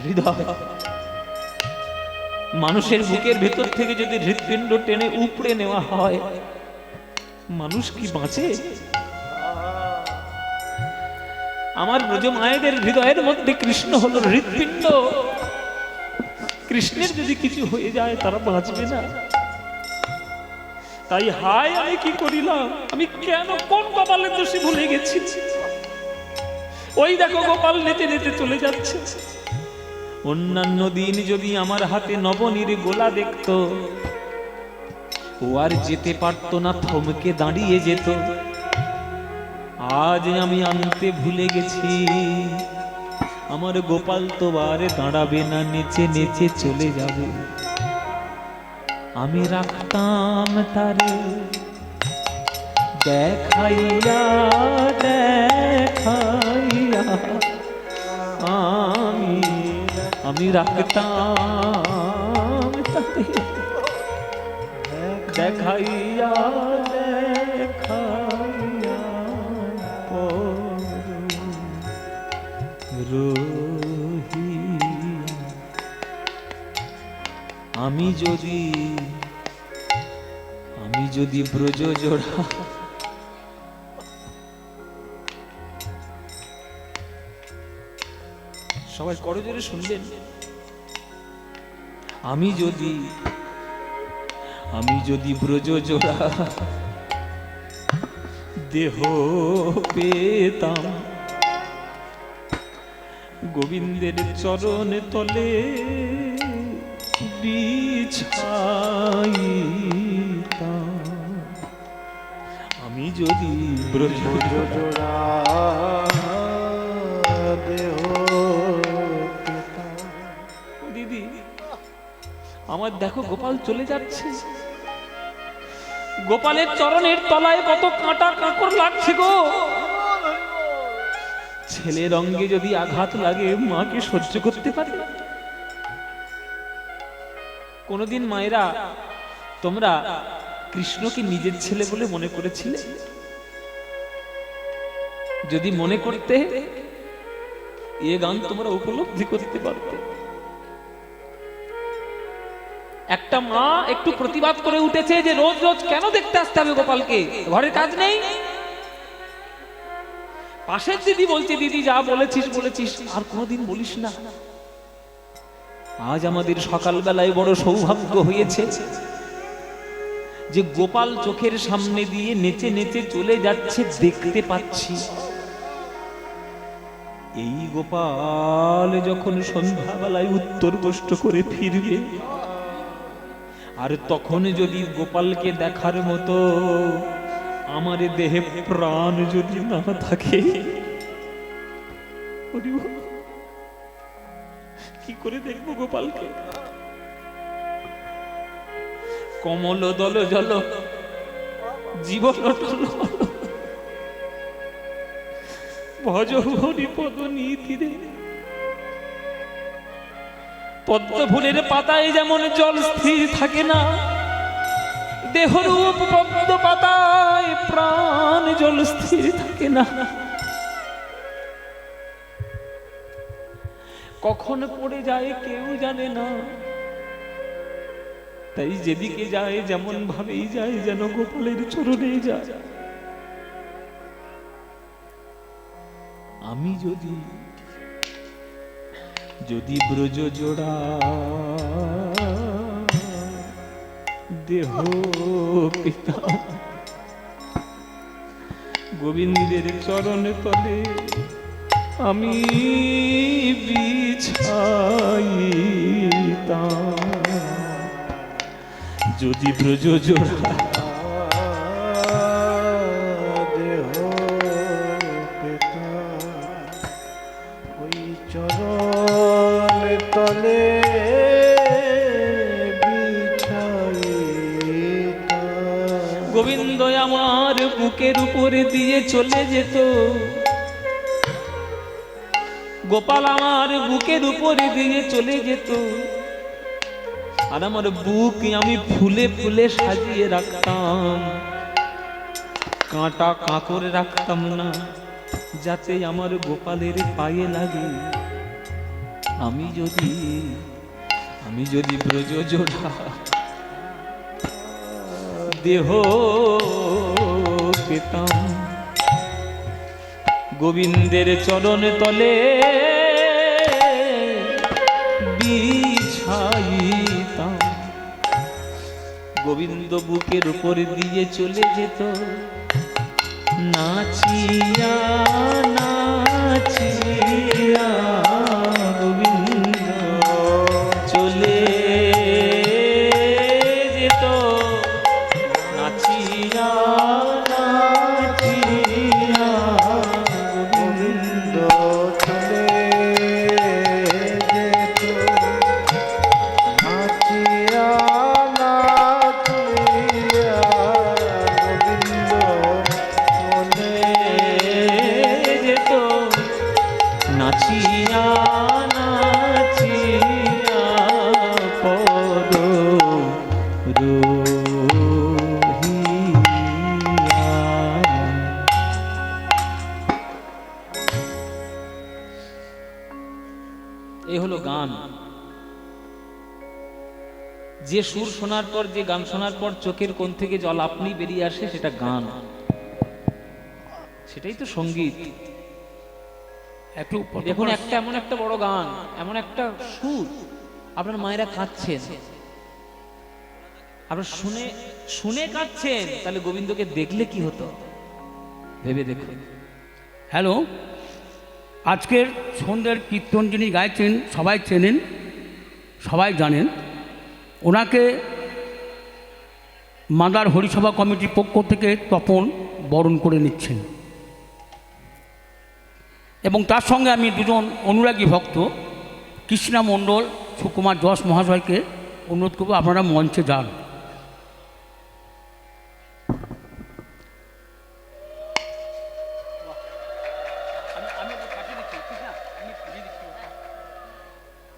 হৃদয়। মানুষের বুকের ভেতর থেকে যদি হৃৎপিণ্ড টেনে উপড়ে নেওয়া হয়, মানুষ কি বাঁচে? আমার ব্রজ মায়েদের হৃদয়ের মধ্যে কৃষ্ণ হলো হৃৎপিণ্ড। কৃষ্ণের যদি কিছু হয়ে যায় তারা বাঁচবে না। তাই হায় আমি কি করিলাম, আমি কেন কোন কপালের দোষী ভুলে গেছি। ওই দেখো গোপাল নেচে নেচে চলে যাচ্ছে। অন্যান্য দিন যদি আমার হাতে নবনীর গোলা দেখতো, ও আর যেতে পারতো না, থমকে দাঁড়িয়ে যেত। আজ আমি আনতে ভুলে গেছি, আমার গোপাল তো আর দাঁড়াবে না, নেচে নেচে চলে যাবে। আমি রাখতাম তারে দেখাইয়া দেখাইয়া, আমি রাখতাম তারে দেখাইয়া দেখাইয়া রহিয়া। আমি যদি ব্রজ জোড়া, সবাই করজোরে শুনলেন, আমি যদি ব্রজ জোড়া দেহ পেতাম, গোবিন্দের চরণ তলে বিছাইতাম। আমি যদি ব্রজ জোড়া দেহ পেতাম। দিদি আমার দেখো গোপাল চলে যাচ্ছে, গোপালের চরণের তলায় কত কাঁটা কাঁকড় লাগছে গো। ছেলের অঙ্গে যদি আঘাত লাগে মাকে সহ্য করতে পারে? কোনদিন মায়েরা তোমরা কৃষ্ণকে নিজের ছেলে বলে মনে করেছিলে? যদি মনে করতে, এ গান তোমরা উপলব্ধি করতে পারতে। একটা মা একটু প্রতিবাদ করে উঠেছে যে রোজ রোজ কেন দেখতে আসতে হবে গোপালকে, ঘরের কাজ নেই? পাশের দিদি বলছে, দিদি যা বলেছিস বলেছিস, আর কোনোদিন বলিস না। আজ আমাদের সকালবেলায় বড় সৌভাগ্য হয়েছে যে গোপাল চোখের সামনে দিয়ে নেচে নেচে চলে যাচ্ছে, দেখতে পাচ্ছি। এই গোপাল যখন সন্ধ্যাবেলায় উত্তর কষ্ট করে ফিরবে, আর তখন যদি গোপালকে দেখার মতো আমার দেহে প্রাণ যদি না থাকে, কি করে দেখবো গোপালকে? কমল দল জল জীবন ভজ হরি পদ নীতিরে। পদ্ম ফুলের পাতায় যেমন জল স্থির থাকে না, দেহরূপ পদ্ম পাতায় প্রাণ জল স্থির থাকে না। কখন পড়ে যায় কেউ জানে না। তাই যেদিকে যায় যেমন ভাবেই যায়, যেন গোপালের চরণে যায়। আমি যদি ব্রজ জোড়া দেহ পেতাম, গোবিন্দের চরণ তলে আমি বিছাইতাম। যদি ব্রজ জোড়া দেহ পেতাম, ওই চরণ তলে বিছাইতাম। গোবিন্দ আমার বুকের উপরে দিয়ে চলে যেত, গোপাল আমার বুকের উপরে দিয়ে চলে যেত, আর আমার বুক আমি ফুলে ফুলে সাজিয়ে রাখতাম, কাঁটা কাঁকড়ে রাখতাম না, যাতে আমার গোপালের পায়ে লাগে। আমি যদি ব্রজজোড়া দেহ পেতাম, গোবিন্দের চরণ তলে বিছাইতাম। গোবিন্দ বুকের উপর দিয়ে চলে যেত, নাচিয়া নাচিয়া গোবিন্দ চলে যেত, নাচিয়া নাচিয়া গোবিন্দ চলে যেত, নাচিয়া নাচিয়া গোবিন্দ চলে যেত, নাচিয়া নাচিয়া পদ রহিয়া। এই হলো গান। যে সুর শোনার পর, যে গান শোনার পর চোখের কোণ থেকে জল আপনি বেরিয়ে আসে, সেটা গান, সেটাই তো সঙ্গীত। একটু দেখুন, একটা এমন একটা বড় গান, এমন একটা সুর, আপনার মায়েরা কাঁদছেন, আপনার শুনে শুনে কাঁদছেন, তাহলে গোবিন্দকে দেখলে কি হতো ভেবে দেখুন। হ্যালো, আজকের সন্ধ্যের কীর্তন যিনি গাইছেন সবাই চেনেন, সবাই জানেন। ওনাকে মাদার হরিসভা কমিটির পক্ষ থেকে তপন বরণ করে নিচ্ছেন, এবং তার সঙ্গে আমি দুজন অনুরাগী ভক্ত কৃষ্ণা মণ্ডল, সুকুমার যশ মহাশয়কে অনুরোধ করব আপনারা মঞ্চে যান।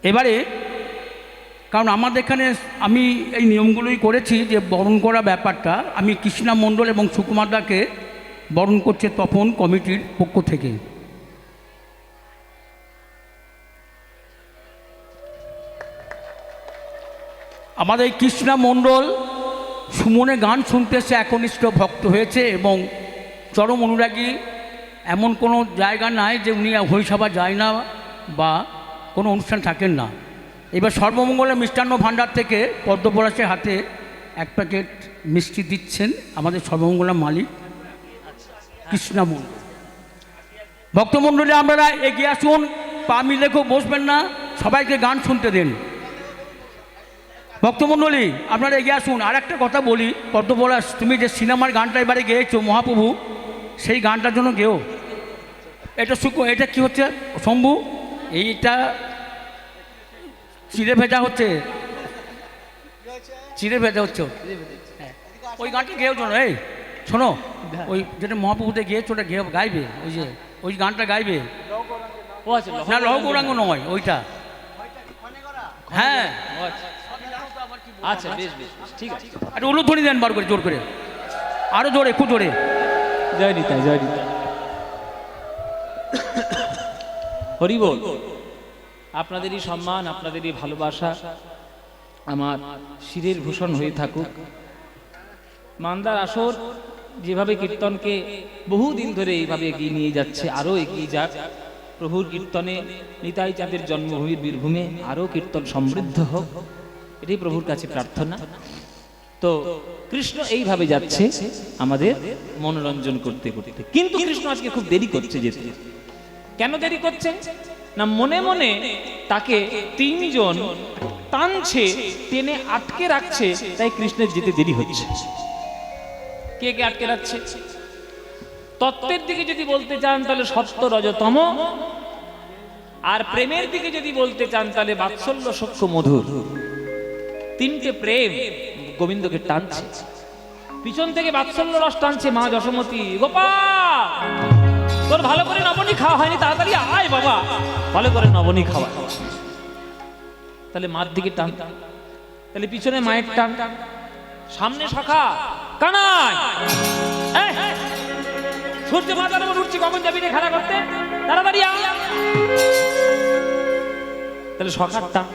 এবারে কারণ আমাদের এখানে আমি এই নিয়মগুলোই করেছি যে বরণ করা ব্যাপারটা, আমি কৃষ্ণা মণ্ডল এবং সুকুমার দাকে বরণ করছে তপন কমিটির পক্ষ থেকে। আমাদের কৃষ্ণা মণ্ডল সুমনে গান শুনতে সে একনিষ্ঠ ভক্ত হয়েছে এবং চরম অনুরাগী। এমন কোনো জায়গা নাই যে উনি হরিসভা যায় না বা কোনো অনুষ্ঠান থাকেন না। এবার সর্বমঙ্গলের মিষ্টান্ন ভাণ্ডার থেকে পদ্মপলাশের হাতে এক প্যাকেট মিষ্টি দিচ্ছেন আমাদের সর্বমঙ্গলের মালিক কৃষ্ণা মণ্ডল। ভক্তমণ্ডলী আপনারা এগিয়ে আসুন, পা মিলে খুব বসবেন না, সবাইকে গান শুনতে দেন। ভক্তমণ্ডলী আপনারা এগিয়ে আসুন। আর একটা কথা বলি, পদ্মপলাশ তুমি যে সিনেমার গানটা এবারে গেয়েছো মহাপ্রভু, সেই গানটার জন্য গেও। এটা কি হচ্ছে শম্ভু, এইটা চিড়ে ভেজা হচ্ছে, চিড়ে ভেজা হচ্ছে। হ্যাঁ, ওই গানটা গেও জন্য। এই শোনো, ওই যেটা মহাপ্রভুতে গিয়েছো ওটা গাইবে, ওই যে ওই গানটা গাইবে। ও আচ্ছা, না, লহ গৌরাঙ্গ নয় ওইটা। হ্যাঁ আচ্ছা, বেশ বেশ, ঠিক আছে। একটা উলুধ্বনি দেন বার করে, জোর করে, আরো জোরে, খুব জোরে। জয় নিতাই, জয় নিতাই। হরি বল। আপনাদেরই সম্মান, আপনাদেরই ভালোবাসা আমার শিরের ভূষণ হয়ে থাকুক। মান্দার আসর যেভাবে কীর্তনকে বহুদিন ধরে এইভাবে এগিয়ে নিয়ে যাচ্ছে, আরও এগিয়ে যাক। প্রভুর কীর্তনে নিতাই চাঁদের জন্মভূমির বীরভূমে আরও কীর্তন সমৃদ্ধ হোক, এটাই প্রভুর কাছে প্রার্থনা। তো কৃষ্ণ এইভাবে যাচ্ছে আমাদের মনোরঞ্জন করতে করতে, কিন্তু কৃষ্ণ আজকে খুব দেরি করছে যেতে। কেন দেরি করছে না, মনে মনে তাকে তিনজন টানছে, টেনে আটকে রাখছে, তাই কৃষ্ণের যেতে দেরি হচ্ছে। কে কে আটকে রাখছে? তত্ত্বের দিকে যদি বলতে চান তাহলে সত্য রজতম, আর প্রেমের দিকে যদি বলতে চান তাহলে বাৎসল্য সখ্য মধুর। তিনটে প্রেম গোবিন্দকে টানছে। পিছন থেকে বাৎসল্য রস টানছে মা যশোমতী, গোপাল তোর ভালো করে নবনী খাওয়া হয়নি, তাড়াতাড়ি আয় বাবা, ভালো করে নবনী খাওয়া। তাহলে মার দিকে টান, তাহলে পিছনে মায়ের টান, সামনে সখা কানাই, এই, সূর্য মাথার উপর উঠছি, কখন যাবি রে খেলা করতে, তাড়াতাড়ি আয়। তাহলে সখার টান,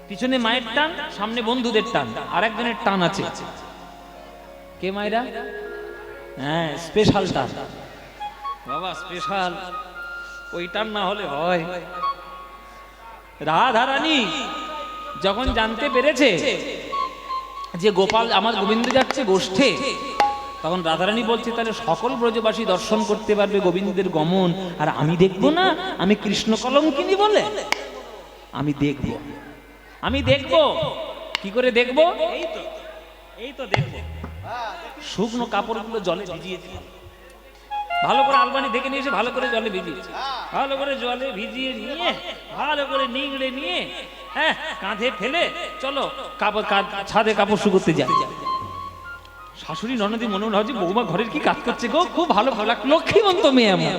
পিছনে মায়ের টান, সামনে বন্ধুদের টান, আর একজনের টান আছে। কে মায়েরা? হ্যাঁ, স্পেশাল টান বাবা, স্পেশাল। ওই টান না হলে হয়? রাধারানী যখন জানতে পেরেছে যে গোপাল আমার গোবিন্দ যাচ্ছে গোষ্ঠে, তখন রাধারানী বলছে তাহলে সকল ব্রজবাসী দর্শন করতে পারবে গোবিন্দের গমন, আর আমি দেখবো না? আমি কৃষ্ণ কলঙ্কিনী বলে? আমি দেখবো, আমি দেখবো। কি করে দেখবো? এই তো দেখবো, শুকনো কাপড়গুলো জলে ভিজিয়ে দিয়ে, ভালো করে আলবানি দেখে নিয়ে এসে ভালো করে জলে ভিজিয়েছে, ভালো করে জলে ভিজিয়ে নিয়ে ভালো করে নিংড়ে নিয়ে, হ্যাঁ, কাঁধে ফেলে চলো কাপড় ছাদে কাপড় শুকোতে যায়। শাশুড়ি ননদি মনে মনে হচ্ছে বৌমা ঘরের কি কাজ করছে গো, খুব ভালো ভালো লক্ষ্মীমন্ত মেয়ে আমার,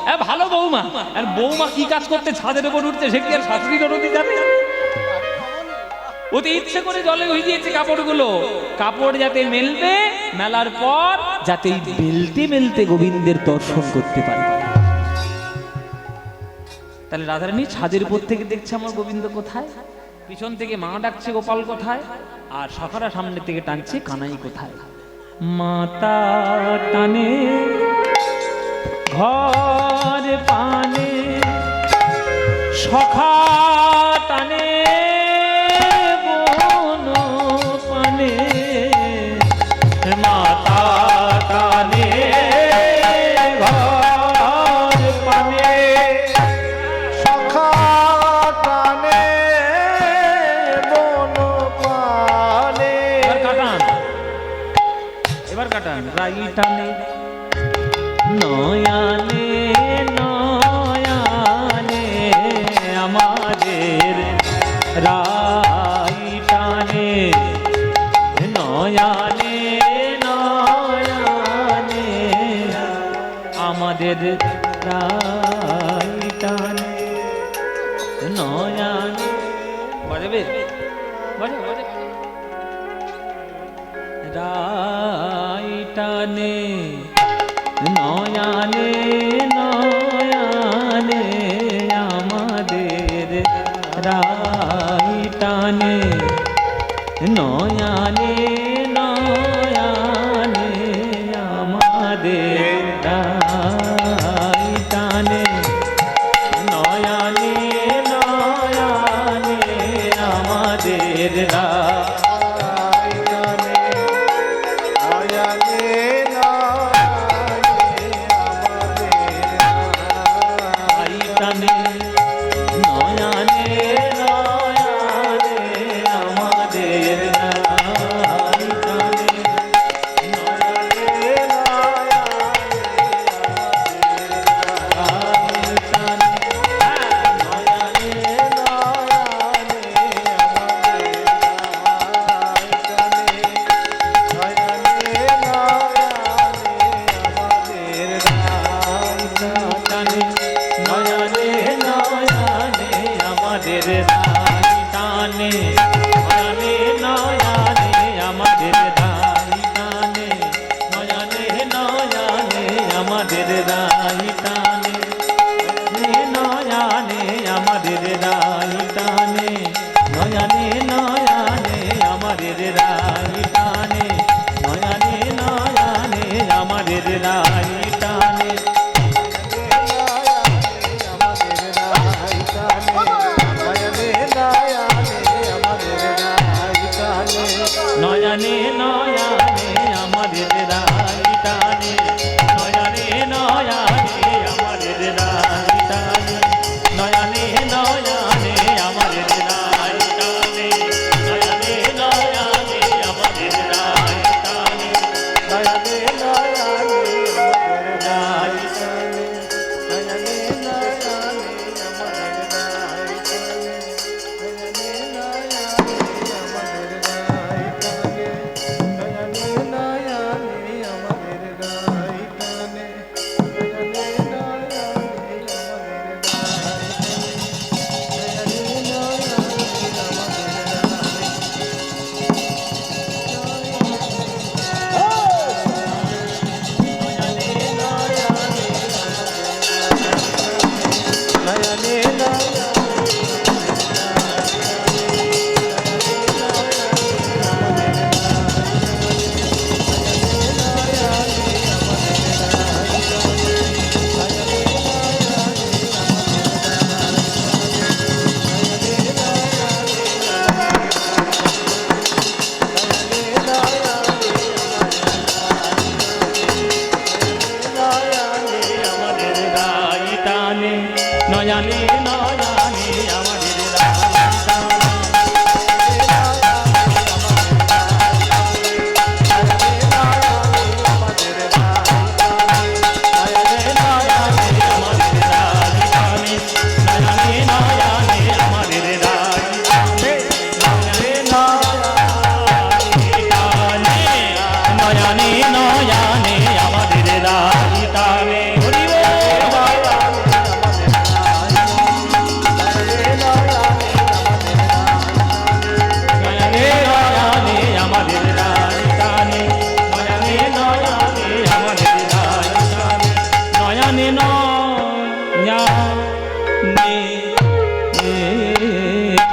হ্যাঁ ভালো বৌমা। আর বৌমা কি কাজ করতে ছাদের উপর উঠছে সে কি আর শাশুড়ি ননদি জানে? ওতে ইচ্ছে করে জলে ভিজিয়েছে কাপড়গুলো, কাপড় যাতে মেলবে, মেলার পর যাতে মেলতে মেলতে গোবিন্দের দর্শন করতে পারে। তাহলে রাধারানী ছাদের উপর থেকে দেখছে আমার গোবিন্দ কোথায়, পিছন থেকে মা ডাকছে গোপাল কোথায়, আর সখারা সামনে থেকে টানছে কানাই কোথায়। মাতা টানে ঘর পানে, সখা টানে মাতা টানে ঘর পানে, সখা টানে বন পানে। এবার কাটান রাই টানে নয়ানে, নয়ানে আমাদের রাই টানে, নয়ানে নয়ানে আমাদের রাই টানে, নয়ানে বাজাবে, বাজাবে, বাজাবে, রাই টানে নয়ানে, নয়ানে আমাদের রাই টানে, নয়ানে নয়ানে আমাদের রাই টানে, নয়ানে নয়ানে আমাদের রাই টানে, নয়ানে নয়ানে আমাদের রাই টানে, নয়ানে নয়ানে আমাদের রাই টানে, নয়ানে নয়ানে নয়ানে আমাদের রাই টানে, নয়ানে নয়ানে আমাদের রাই টানে, নয়ানে নয়ানে আমাদের রাই টানে, নয়ানে নয়ানে আমাদের রাই টানে, নয়ানে নয়ানে আমাদের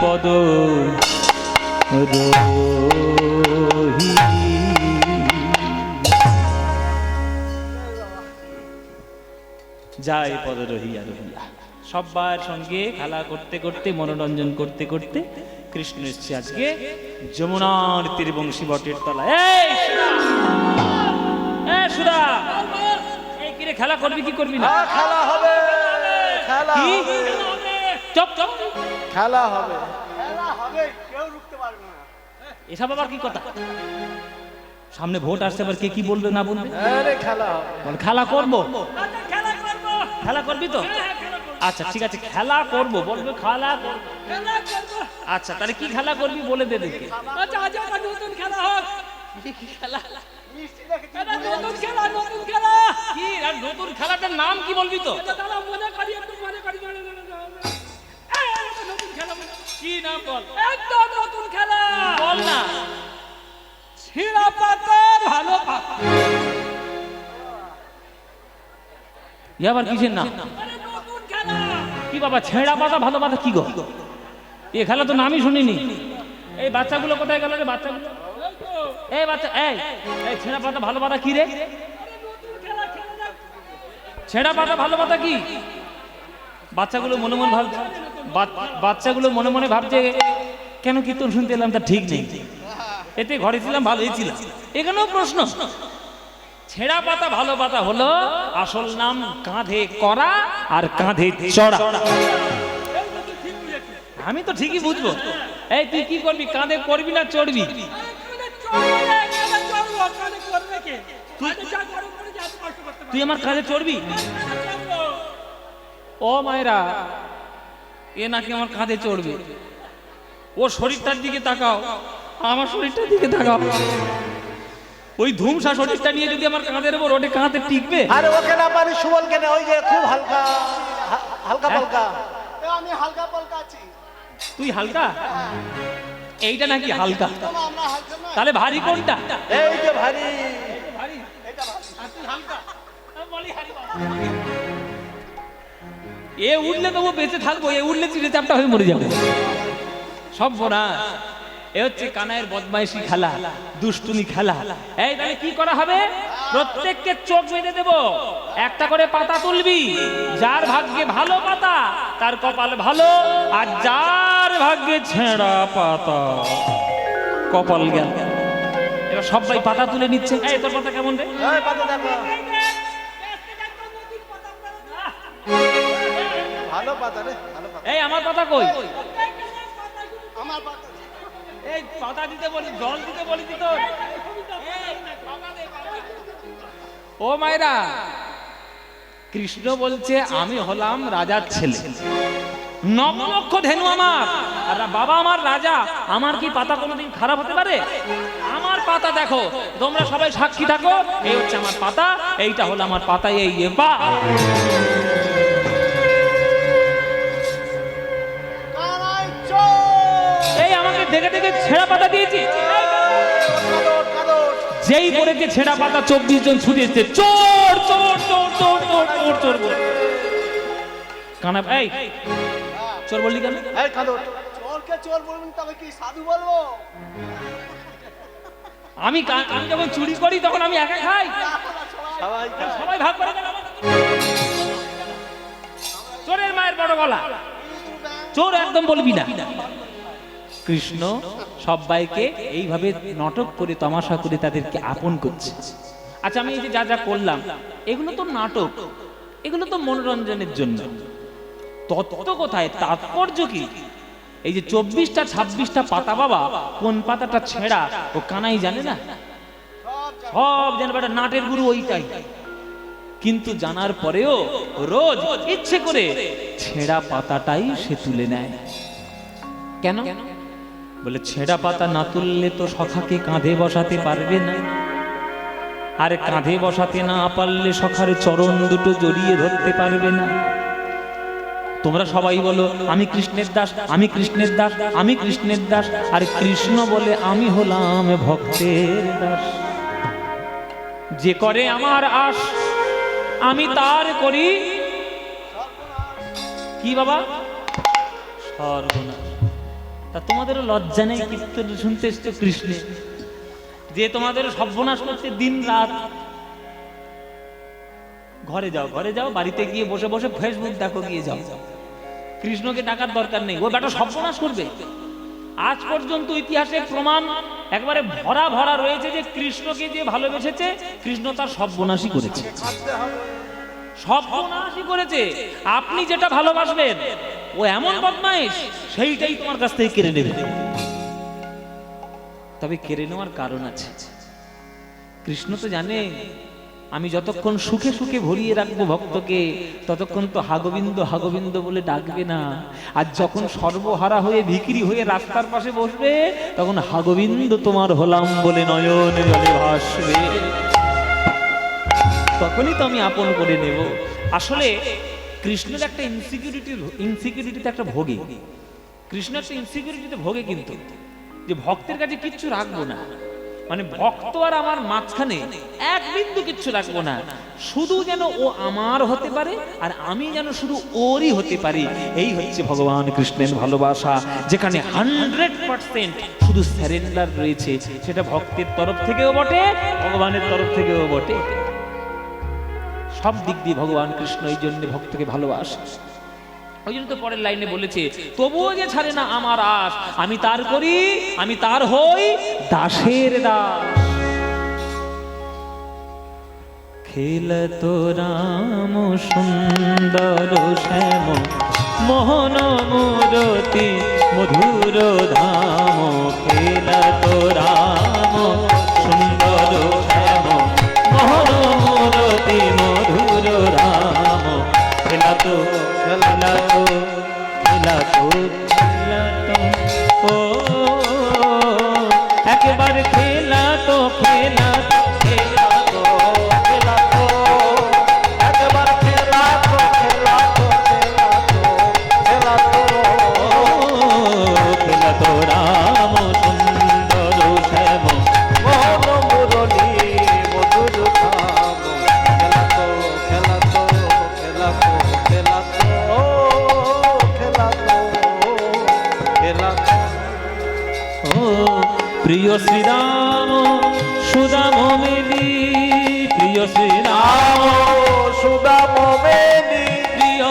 পদ রহি। যায় পদ রহিয়া রহিয়া। সবার সঙ্গে খেলা করতে করতে মনোরঞ্জন করতে করতে কৃষ্ণ এসছে আজকে যমুনার তীর বংশী বটের তলায়। এই সুধা! এই সুধা! এই কিরে খেলা করবি কি করবি না? হ্যাঁ, খেলা হবে, খেলা কি? হবে, চপ চপ। খেলা হবে। এসব আবার কি কথা? সামনে ভোট আসছে, আবার কে কি বলবে না বলবে? আরে খেলা হবে। বল খেলা করবো। খেলা করবি তো? আচ্ছা ঠিক আছে, খেলা করবো বলবে, খেলা করবো। আচ্ছা তাহলে কি খেলা করবি বলে দে দেখি। আচ্ছা আজ একটা নতুন খেলা হোক। কি খেলা? এটা নতুন খেলা, নতুন খেলা। কি আর নতুন খেলাটার নাম কি বলবি তো? এটা দাঁড়া, মনে করি একটু মনে করি। এই, একটা নতুন খেলা মনে করি। কি নাম বল? একটা নতুন খেলা। বল না। ছিঁড়া পাতা ভালো পাতা। এ আবার কিসের নাম? আরে নতুন খেলা। কি বাবা, ছেঁড়া পাতা ভালো পাতা কি গো? এ খেলা তো নামই শুনিনি। এই বাচ্চাগুলো কোথায় গেল রে? বাচ্চাগুলো, এই বাচ্চা, এই এই ছেঁড়া পাতা ভালো পাতা কি রে? আরে নতুন খেলা, খেলা। ছেঁড়া পাতা ভালো পাতা কি? বাচ্চাগুলো মনে মনে ভাবছে, বাচ্চাগুলো মনে মনে ভাবছে কেন কীর্তন শুনতে এলাম তা ঠিক নেই, এতে ঘরে ছিলাম ভালোই ছিলাম। এখানেও প্রশ্ন। ছেঁড়া পাতা ভালো পাতা হলো আসল নাম কাঁধে করা আর কাঁধে চড়া। আমি তো ঠিকই বুঝবো। এই তুই কি করবি? কাঁধে করবি না চড়বি? আরে চড়বো না, এখানে চড়বো, ওখানে করবে কে? আরে যা করো করে যা, এত কষ্ট করতে তুই আমার কাঁধে চড়বি? পারবো। ও মায়েরা, এ নাকি আমার কাঁধে চড়বে। ও শরীরটার দিকে তাকাও, আমার শরীরটার দিকে তাকাও। ওই ধুমসা শরীরটা নিয়ে যদি আমার কাঁধের উপর ওঠে, কাঁধে টিকবে? আরে ওকে না পারি, সুবল কেন? ওই যে খুব হালকা, হালকা পালকা। আমি হালকা পালকা আছি। তুই হালকা? এইটা নাকি হালকা? আমরা হালকা না, তাহলে ভারী কোনটা? এই যে ভারী। এটা ভালো। আর তুই হালকা। এ উঠলে তবু বেঁচে থাকবো, এ উঠলে চিড়ে চাপটা হয়ে মরে যাবে। সব বোনা। এ হচ্ছে কানাইয়ের বদমাইশি খেলা, দুষ্টুমি খেলা। এই তাহলে কি করা হবে? প্রত্যেককে চোখ বেঁধে দেব, একটা করে পাতা তুলবি। যার ভাগ্যে ভালো পাতা তার কপাল ভালো, আর যার ভাগ্যে ছেঁড়া পাতা কপাল গেল। এবার সবাই পাতা তুলে নিচ্ছে। এই তোর পাতা কেমন রে? এই পাতা দেখো, ভালো পাতা রে, ভালো পাতা। এই আমার পাতা কই? আমার পাতা। এই পাতা দিতে বলি, জল দিতে বলি তোর। ও মায়েরা, কৃষ্ণ বলছে আমি হলাম রাজার ছেলে, নবলক্ষ ধেনু আমার, আর বাবা আমার রাজা। আমার কি পাতা কোনোদিন খারাপ হতে পারে? আমার পাতা দেখো, তোমরা সবাই সাক্ষী থাকো। এই হচ্ছে আমার পাতা, এইটা হলো আমার পাতা। এই বা কানাই চোর। এই আমাকে দেখে দেখে ছেঁড়া পাতা দিয়েছি। কাদর, কাদর। যেই পড়েছে ছেঁড়া পাতা 24 জন ছুটে এসছে, চোর চোর চোর চোর চোর চোর চোর বলে। কানা এই চোর বললি কেন? এই কাদর। চোরকে চোর বলবেন, তবে কি সাধু বলবো? আমি যখন চুরি করি তখন আমি একা খাই, সবাই খায়। সবাই ভাগ করে দেন। চোরের মায়ের বড় গলা, চোর একদম বলবি না। কৃষ্ণ সবাইকে এইভাবে নাটক করে তামাশা করে তাদেরকে আপন করছে। আচ্ছা আমি এই যে যা যা করলাম এগুলো তো নাটক, এগুলো তো মনোরঞ্জনের জন্য। তত্ত্ব কোথায়? তাৎপর্য কি? এই যে 24টা 26টা পাতা বাবা, কোন পাতাটা ছেঁড়া ও কানাই জানে না? সব জানে, বেটা নাটের গুরু ওইটাই। কিন্তু জানার পরেও রোজ ইচ্ছে করে ছেঁড়া পাতাটাই সে তুলে নেয়। কেন? বলে ছেঁড়া পাতা না তুললে তো সখাকে কাঁধে বসাতে পারবে না, আর কাঁধে বসাতে না পারলে সখার চরণ দুটো জড়িয়ে ধরতে পারবে না। তোমরা সবাই বলো আমি কৃষ্ণের দাস, আমি কৃষ্ণের দাস, আমি কৃষ্ণের দাস, আর কৃষ্ণ বলে আমি হলাম ভক্তের দাস। যে করে আমার আশ আমি তার করি কি বাবা? সর্বনাশ। তা তোমাদেরও লজ্জা নেই কীর্তন শুনতে এসছো কৃষ্ণে, যে তোমাদের সর্বনাশ করছে দিন রাত। ঘরে যাও, ঘরে যাও, বাড়িতে গিয়ে বসে বসে ফেসবুক দেখো, গিয়ে যাও। কৃষ্ণকে ডাকার দরকার নেই, ও বেটা সর্বনাশ করবে। আজ পর্যন্ত ইতিহাসে প্রমাণ একবারে ভরা ভরা রয়েছে যে কৃষ্ণকে যে ভালোবেসেছে কৃষ্ণ তার সর্বনাশই করেছে, সর্বনাশই করেছে। আপনি যেটা ভালোবাসবেন ও এমন বদমাইশ, সেইটাই তোমার কাছ থেকে কেড়ে নেবে। তবে কেড়ে নেওয়ার কারণ আছে। কৃষ্ণ তো জানে আমি যতক্ষণ সুখে সুখে ভরিয়ে রাখবো ভক্তকে, ততক্ষণ তো হাগোবিন্দ হাগোবিন্দ বলে ডাকবে না। আর যখন সর্বহারা হয়ে ভিখিরি হয়ে রাস্তার পাশে বসবে, তখন হাগোবিন্দ তোমার হলাম বলে নয়ন জলে ভাসবে, তখনই তো আমি আপন করে নেব। আসলে কৃষ্ণের একটা ইনসিকিউরিটিতে একটা ভোগে, কৃষ্ণ একটা ইনসিকিউরিটিতে ভোগে, কিন্তু যে ভক্তের কাছে কিচ্ছু রাখবো না, মানে ভক্ত আর আমার মাঝখানে এক বিন্দু কিচ্ছু রাখবো না, শুধু যেন ও আমার হতে পারে আর আমি যেন শুধু ওরই হতে পারি। এই হচ্ছে ভগবান কৃষ্ণের ভালোবাসা, যেখানে 100% শুধু সারেন্ডার রয়েছে। সেটা ভক্তের তরফ থেকেও বটে, ভগবানের তরফ থেকেও বটে। সব দিক দিয়ে ভগবান কৃষ্ণ এই জন্য ভক্তকে ভালোবাসে। ওই জন্য তো পরের লাইনে বলেছে, তবুও যে ছাড়ে না আমার আশ, আমি তার করি, আমি তার হই দাসের দাস। খেলত রাম সুন্দর শ্যাম মোহন মূরতি মধুর ধাম। খেলত রাম সুন্দর শ্যাম মোহন মূরতি মধুর ধাম। খেলত খেলাতো খেলাতো খেলাতো ও একবার খেলাতো খেলাতো খেলাতো খেলাতো একবার খেলাতো খেলাতো খেলাতো খেলাতো রাম সুন্দর শ্যাম মোহন মুরলী মধুর ধাম। খেলাতো খেলাতো খেলাতো খেলাতো খেলাতো খেলাতো। ও প্রিয় শ্রীরাম সুদাম মেলি, প্রিয় শ্রীরাম সুদাম মেলি, প্রিয়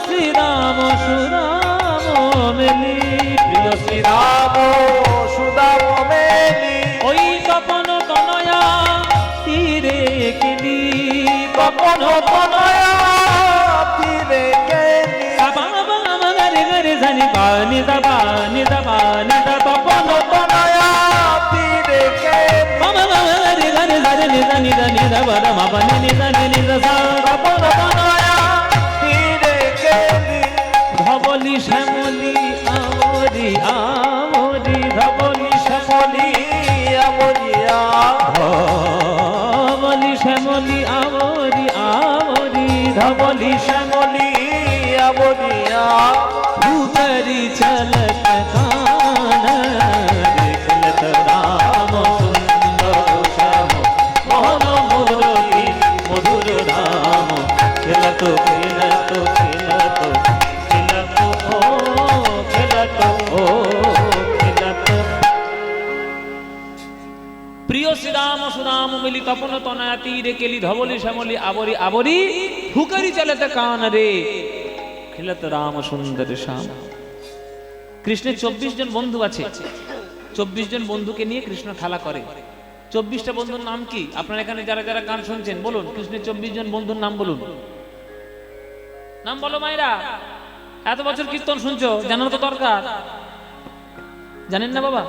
শ্রীরাম সুদাম মেলি, প্রিয় শ্রীরাম রাম সুদাম মেলি। ওই তপন তনয়া তীরে কেলি, তপন তনয়া তীরে কেলি। গরে গরে জানি পানি দাবা নিদাবা নিদা তপন তনয়া তীরে কেলি। গরে গরে জানি নিদা নিদা নিদা বড় মাবনি নিদা নিদা সা তপন তনয়া তীরে কেলি। ধবলি শ্যামলি আমরি আমরি ধবলি শ্যামলি আমরিয়া ধবলি শ্যামলি আমরি আমরি ধবলি শ্যামলি আমরিয়া। ভূতরি চলত কান দেখলত রাম সুন্দর শ্যাম মোহন মূরতি মধুর ধাম। খেলত খেলত খেলত খেলত ও খেলত ও খেলত। প্রিয় শ্রীরাম সুদাম মিলি তপন তনয়া তীরে কেলি ধবলি শ্যামলি আবরি আবরি হুকরি চলত কান রে খেলত রাম সুন্দর শ্যাম। কৃষ্ণের 24 জন বন্ধু আছে, 24 জন বন্ধুকে নিয়ে কৃষ্ণ খেলা করে। 24টা বন্ধুর নাম কি? আপনারা এখানে যারা যারা গান শুনছেন বলুন, কৃষ্ণের 24 জন বন্ধুর নাম বলুন। নাম বলো মায়েরা, এত বছর কীর্তন শুনছো, জানার তো দরকার। জানেন না বাবা?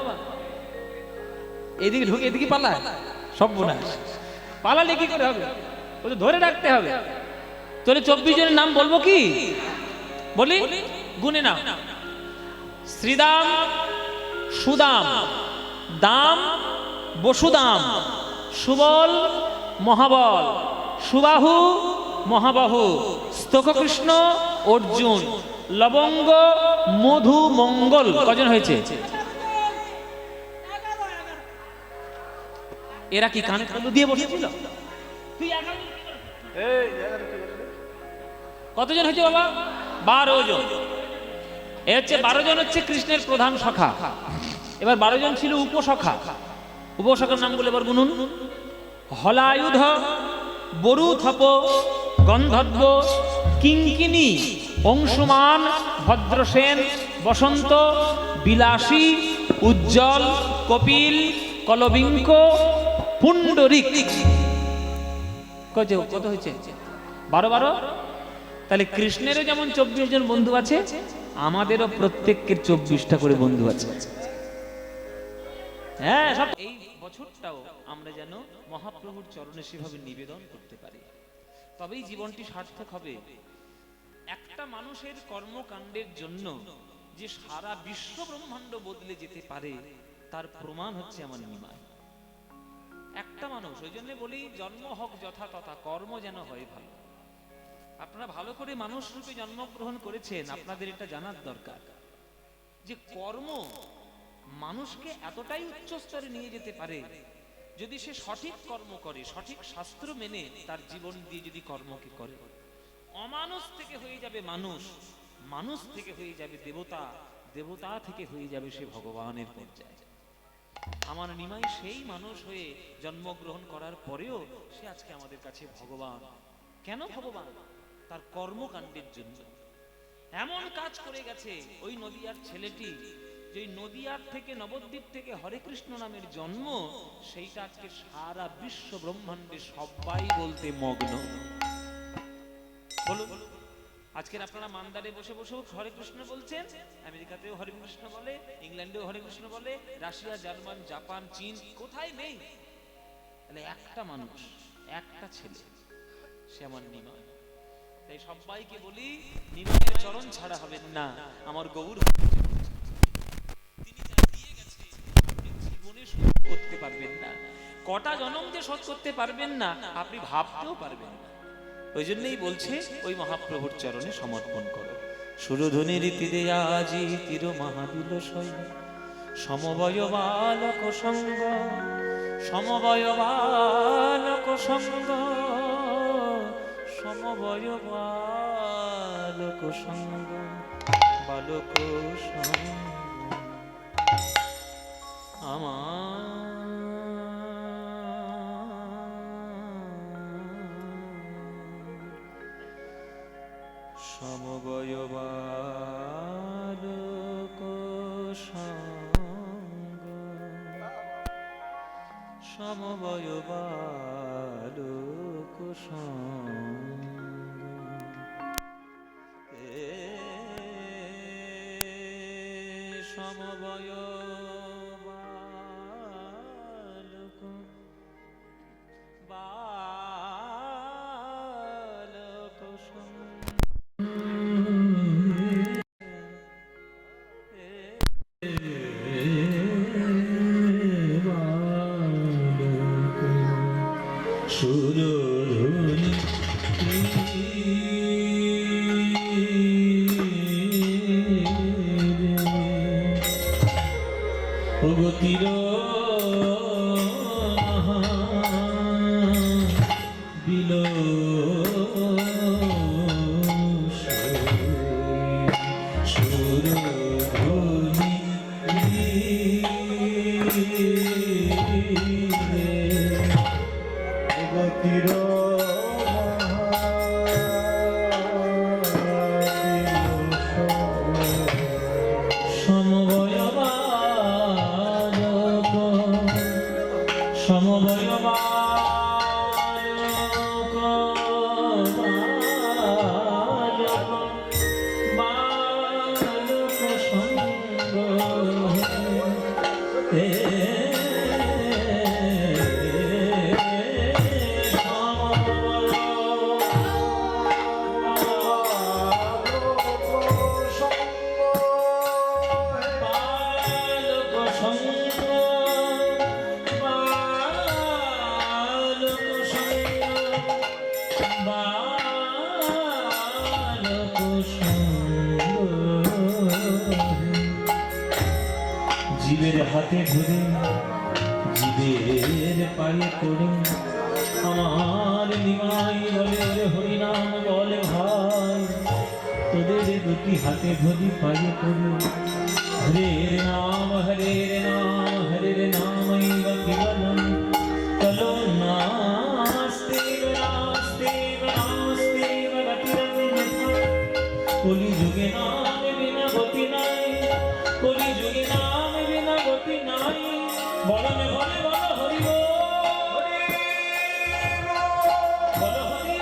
এদিকে ঢুকে এদিকে পালা, সব বোনাস পালালে কি করে হবে? ও তো ধরে রাখতে হবে। তাহলে 24 জনের নাম বলবো কি? বলি গুনে নাও। শ্রীদাম সুদাম দাম বসুদাম সুবল মহাবল সুবাহু মহাবাহু স্তককৃষ্ণ অর্জুন লবঙ্গ মধু মঙ্গল। কজন হয়েছে? এরা কি কানে তালু দিয়ে বসেছিল? তুই এই কতজন হয়েছে বাবা? 12 জন। এ হচ্ছে 12 জন হচ্ছে কৃষ্ণের প্রধান সখা। এবার 12 জন ছিল উপসখা। উপসখার নাম বলে এবার গুনুন: হলায়ুধ, বরুথপ, গন্ধর্ব, কিঙ্কিনী, অংশুমান, ভদ্রসেন, বসন্ত, বিলাসী, উজ্জ্বল, কপিল, কলবিঙ্ক, পুণ্ডরিক। কত হয়েছে? 12। তাহলে কৃষ্ণেরও যেমন 24 জন বন্ধু আছে, আমাদেরও প্রত্যেকের 24টা করে বন্ধু আছে। হ্যাঁ, সব এই বছরটাও আমরা যেন মহাপ্রভুর চরণে সেভাবে নিবেদন করতে পারি, তবেই জীবনটি সার্থক হবে। একটা মানুষের কর্মকাণ্ডের জন্য যে সারা বিশ্ব ব্রহ্মাণ্ড বদলে যেতে পারে, তার প্রমাণ হচ্ছে আমার নিমাই। একটা মানুষ, ওই জন্য বলি জন্ম হোক যথা তথা, কর্ম যেন হয় ভালো। আপনারা ভালো করে মানুষ রূপে জন্মগ্রহণ করেছেন, আপনাদের এটা জানার দরকার যে কর্ম মানুষকে এতটাই উচ্চ স্তরে নিয়ে যেতে পারে, যদি সে সঠিক কর্ম করে, সঠিক শাস্ত্র মেনে তার জীবন দিয়ে যদি কর্মকে করে, অমানুষ থেকে হয়ে যাবে মানুষ, মানুষ থেকে হয়ে যাবে দেবতা, দেবতা থেকে হয়ে যাবে সে ভগবানের পর্যায়ে। আমার নিমাই সেই মানুষ হয়ে জন্মগ্রহণ করার পরেও সে আজকে আমাদের কাছে ভগবান। কেন ভগবান? তার কর্মকাণ্ডের জন্য। এমন কাজ করে গেছে ওই নদিয়ার ছেলেটি, যে নদিয়ার থেকে, নবদ্বীপ থেকে হরে কৃষ্ণ নামের জন্ম, সেইটা আজকে সারা বিশ্ব ব্রহ্মাণ্ডে সবাই বলতে মগ্ন। বলুন, আজকের আপনারা মান্দারে বসে বসেও হরে কৃষ্ণ বলছেন, আমেরিকাতেও হরে কৃষ্ণ বলে, ইংল্যান্ডেও হরে কৃষ্ণ বলে, রাশিয়া, জার্মান, জাপান, চীন, কোথায় নেই? তাহলে একটা মানুষ, একটা ছেলে, সে আমার নিমাই। তাই সবাইকে বলি, নিমাইয়ের চরণ ছাড়া হবেন না। আমার গৌর তিনি যা দিয়ে গেছে আপনি জীবনে শোধ করতে পারবেন না, কটা জনম যে শোধ করতে পারবেন না আপনি ভাবতেও পারবেন না। ওই জন্যই বলছে ওই মহাপ্রভুর চরণে সমর্পণ করো। সুরধ্বনি রীতিতে আজি তীর মহাবিল সই, সমবয় বালক সঙ্গ, সমবয় বালক সঙ্গ, সমবয় বালক সঙ্গ, বালক সঙ্গ আমার সমবয় বালক সঙ্গ, সমবয় বালক সঙ্গ, সমবয় বালক বালক সঙ্গ। সুরধুনি প্রগতির বিল সুরধুনি সমবয় বালক, সমবয় বালক, বালক সঙ্গ, জীবের হাতে ধরে, জীবের পায়ে করে আমার নিমাই বলে, হরিনাম বলে ভাই, তোদের ধরে দুটি হাতে ধরি পায়ে পড়ে হরের নাম হরের নামৈব কেবলম চলো নাস্তে নাস্তে নাস্তে গতিরন্যথা কলি যুগে নাম বিনা গতি নাই কলি যুগে নাম বিনা গতি নাই বলনে বলে বল হরি বল বল হরি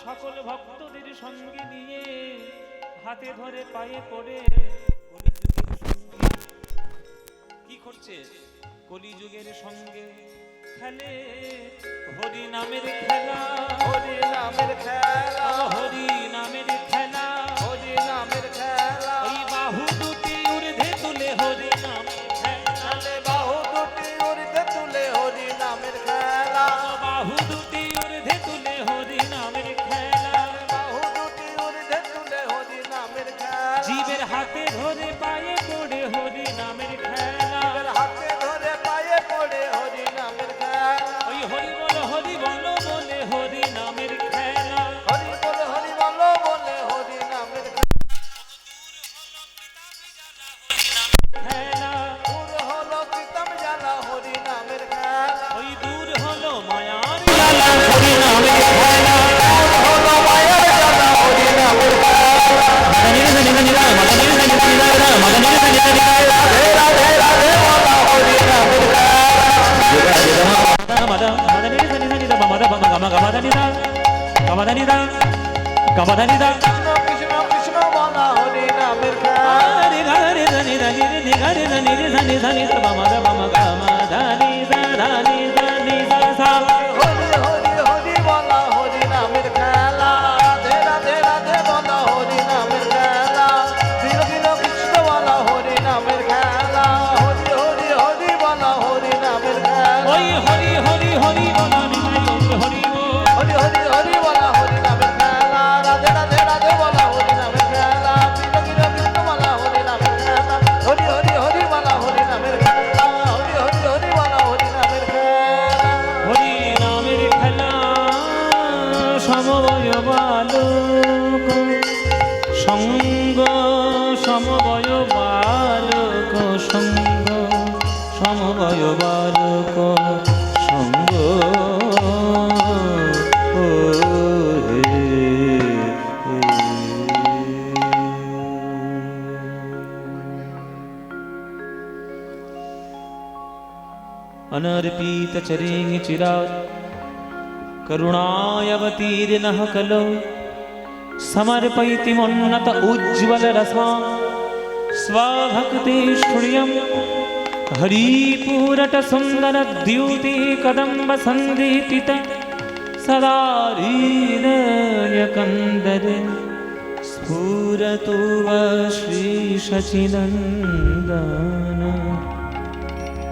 সকল ভক্তদের সঙ্গে নিয়ে হাতে ধরে পায়ে পড়ে কি করছে কলিযুগের সঙ্গে খেলে হরি নামের খেলা হরি নামের খেলা হরি নামের খেলা হরি নামের খেলা ওই বাহু দুটি ঊর্ধ্বে তুলে হরি নামের খেলা বাহু দুটি উড়িতে তুলে হরি নামের খেলা বাহু দুটি ঊর্ধ্বে তুলে হরি নামের খেলা বাহু দুটি উড়িতে তুলে হরি নামের খেলা জীবের হাতে ধরে পায়ে পড়ে হরি নামের খেলা হাতে ধরে পায়ে পড়ে হরি নামের খেলা ওই হরি বল বলে হরি নামের খেলা হরি বলো বলে হরি নামের খেলা দূর হলো প্রীতম জ্বালা হরি নামের খেলা ওই দূর হলো মায়ার হলো মায়ের জ্বালা হরি নামের কৃষ্ণ কৃষ্ণ বলা হরি নামের খেলা হরি হরি হরি বলা হরি নামের খেলা রাধে রাধে রাধে বলা হরি নামের খেলা ধীর ধীর কৃষ্ণ বলা হরি নামের খেলা হরি হরি হরি বলা হরি নামের খেলা ওই হরি হরি হরি বলা হরি হরি হরি হরি বলা হরি নামের খেলা রাধে রাধে রাধে বলা হরি নামের খেলা ধীর ধীর কৃষ্ণ বলা হরি নামের খেলা হরি হরি হরি বলা হরি নামের খেলা হরি হরি হরি বলা হরি নামের খেলা হরি নামের খেলা সমবয় বালক সঙ্গ সমবয় বালক সঙ্গ সমবয় বালক সঙ্গ ও अनर्पित चरेंग चिराग करुणायवतीर्णः कलो समर्पयति मोन्नत उज्ज्वल रसा स्वभक्ति श्रियं हरिपूरट सुंदर द्युति कदम्ब संदीपित सदा हृदय कंदरे स्फुरतु वा श्री शचिनंदन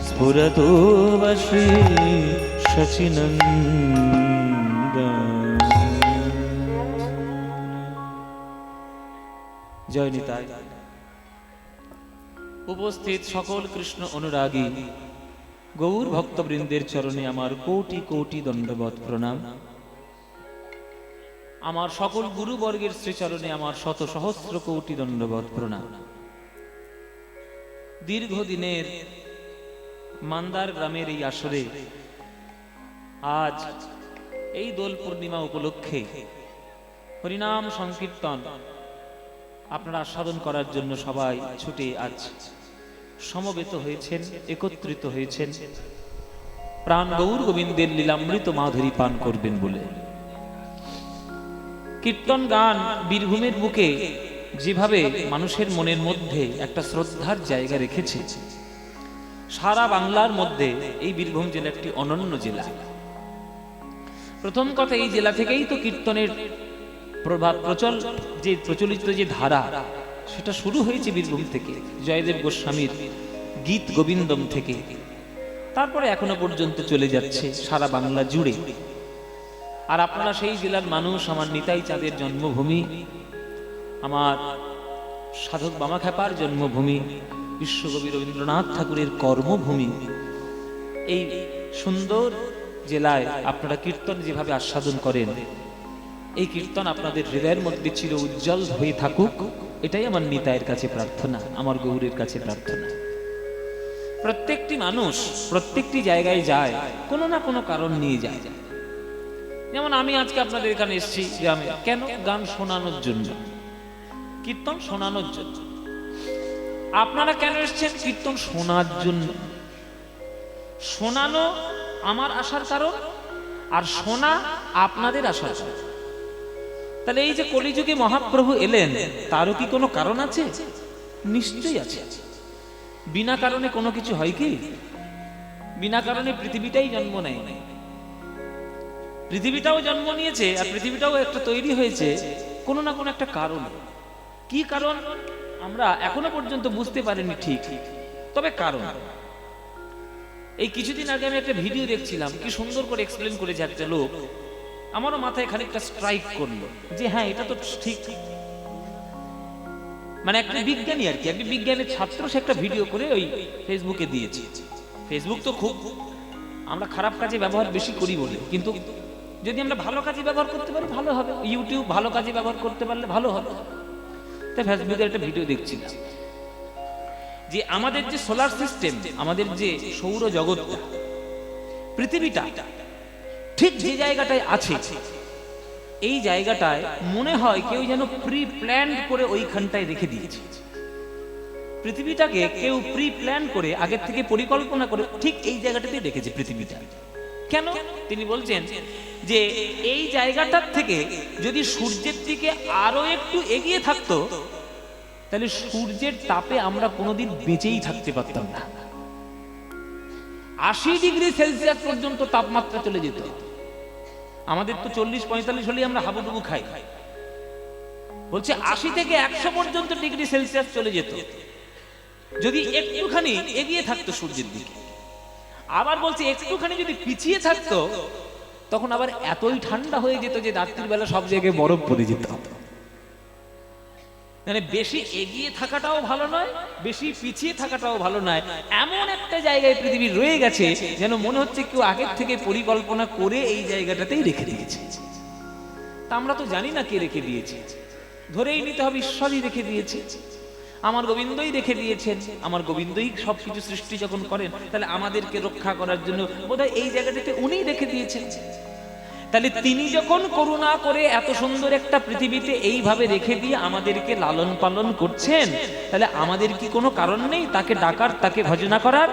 स्फुरतु वा श्री शचिनंदन জয় নিতাই। উপস্থিত সকল কৃষ্ণ অনুরাগী গৌর ভক্তবৃন্দের চরণে আমার কোটি কোটি দণ্ডবত প্রণাম। আমার সকল গুরুবর্গের শ্রীচরণে আমার শত সহস্র কোটি দণ্ডবত প্রণাম। দীর্ঘদিনের মান্দার গ্রামের এই আসরে আজ এই দোল পূর্ণিমা উপলক্ষে হরিনাম সংকীর্তন আপনারা আস্বাদন করার জন্য সবাই ছুটে আজ সমবেত হয়েছেন, একত্রিত হয়েছেন প্রাণ গৌর গোবিন্দের লীলামৃত মাধুরী পান করবেন বলে। কীর্তন গান বীরভূমের বুকে যেভাবে মানুষের মনের মধ্যে একটা শ্রদ্ধার জায়গা রেখেছে, সারা বাংলার মধ্যে এই বীরভূম জেলা একটি অনন্য জেলা। প্রথম কথা, এই জেলা থেকেই তো কীর্তনের প্রচলিত যে ধারা সেটা শুরু হয়েছে বীরভূম থেকে, জয়দেব গোস্বামীর গীত গোবিন্দম থেকে। তারপরে এখনো পর্যন্ত চলে যাচ্ছে সারা বাংলা জুড়ে। আর আপনারা সেই জেলার মানুষ, আমার নিতাই চাঁদের জন্মভূমি, আমার সাধক বামাখ্যাপার জন্মভূমি, বিশ্বকবি রবীন্দ্রনাথ ঠাকুরের কর্মভূমি। এই সুন্দর জেলায় আপনারা কীর্তন যেভাবে আস্বাদন করেন, এই কীর্তন আপনাদের হৃদয়ের মধ্যে চির উজ্জ্বল হয়ে থাকুক, এটাই আমার নিতাইয়ের কাছে প্রার্থনা, আমার গৌরের কাছে প্রার্থনা। প্রত্যেকটি মানুষ প্রত্যেকটি জায়গায় যায়, কোনো না কোনো কারণ নিয়ে যায়। যেমন আমি আজকে আপনাদের এখানে এসেছি গ্রামে, কেন? গান শোনানোর জন্য, কীর্তন শোনানোর জন্য। আপনারা কেন এসেছেন? কীর্তন শোনার জন্য। শোনানো আমার আসার কারণ, আর শোনা আপনাদের আসার কারণ। তাহলে এই যে কলিযুগে মহাপ্রভু এলেন, তারও কি কোনো কারণ আছে? নিশ্চয়ই আছে। বিনা কারণে কোনো কিছু হয় কি? বিনা কারণে পৃথিবীটাই জন্ম নেয়। পৃথিবীটাও জন্ম নিয়েছে, আর পৃথিবীটাও একটা তৈরি হয়েছে কোনো না কোনো একটা কারণ। কি কারণ আমরা এখনো পর্যন্ত বুঝতে পারিনি ঠিক, তবে কারণ। এই কিছুদিন আগে আমি একটা ভিডিও দেখছিলাম, কি সুন্দর করে এক্সপ্লেন করেছে একটা লোক। আমারও মাথায় খানিকটা স্ট্রাইক করলো যে হ্যাঁ, এটা তো ঠিক। মানে একটা বিজ্ঞানী আর কি, একটা বিজ্ঞানের ছাত্র, সে একটা ভিডিও করে ওই ফেসবুকে দিয়েছে। ফেসবুক তো খুব আমরা খারাপ কাজে ব্যবহার বেশি করি বলে, কিন্তু যদি আমরা ভালো কাজে ব্যবহার করতে পারি ভালো হবে। ইউটিউব ভালো কাজে ব্যবহার করতে পারলে ভালো হবে। তাই ফেসবুকে একটা ভিডিও দেখছিলাম যে আমাদের যে সোলার সিস্টেম, আমাদের যে সৌর জগৎটা, পৃথিবীটা ঠিক যে জায়গাটায় আছে, এই জায়গাটায় মনে হয় কেউ যেন প্রি প্ল্যান করে ওইখানটায় রেখে দিয়েছে। পৃথিবীটাকে কেউ প্রি প্ল্যান করে, আগের থেকে পরিকল্পনা করে ঠিক এই জায়গাটাতে রেখেছে পৃথিবীটা। কেন? তিনি বলছেন যে এই জায়গাটার থেকে যদি সূর্যের দিকে আরো একটু এগিয়ে থাকতো, তাহলে সূর্যের তাপে আমরা কোনোদিন বেঁচেই থাকতে পারতাম না। 80 ডিগ্রি সেলসিয়াস পর্যন্ত তাপমাত্রা চলে যেত। আমাদের তো 40-45 হলেই আমরা হাবুডুবু খাই। বলছে 80 থেকে 100 পর্যন্ত ডিগ্রি সেলসিয়াস চলে যেত যদি একটুখানি এগিয়ে থাকতো সূর্যের দিকে। আবার বলছে একটুখানি যদি পিছিয়ে থাকতো, তখন আবার এতই ঠান্ডা হয়ে যেত যে রাত্রির বেলা সব জায়গায় বরফ পড়ে যেত। মানে বেশি এগিয়ে থাকাটাও ভালো নয়, বেশি পিছিয়ে থাকাটাও ভালো নয়। এমন একটা জায়গায় পৃথিবী রয়ে গেছে যেন মনে হচ্ছে কেউ আগের থেকে পরিকল্পনা করে এই জায়গাটাতেই রেখে দিয়েছে। তা আমরা তো জানি না কে রেখে দিয়েছে, ধরেই নিতে হবে ঈশ্বরই রেখে দিয়েছে। আমার গোবিন্দই রেখে দিয়েছেন। আমার গোবিন্দই সবকিছু সৃষ্টি যখন করেন, তাহলে আমাদেরকে রক্ষা করার জন্য বোধহয় এই জায়গাটাতে উনিই রেখে দিয়েছেন। তাহলে তিনি যখন করুণা করে এত সুন্দর একটা পৃথিবীতে এইভাবে রেখে দিয়ে আমাদেরকে লালন পালন করছেন, তাহলে আমাদের কি কোনো কারণ নেই তাকে ডাকার, তাকে ভজনা করার,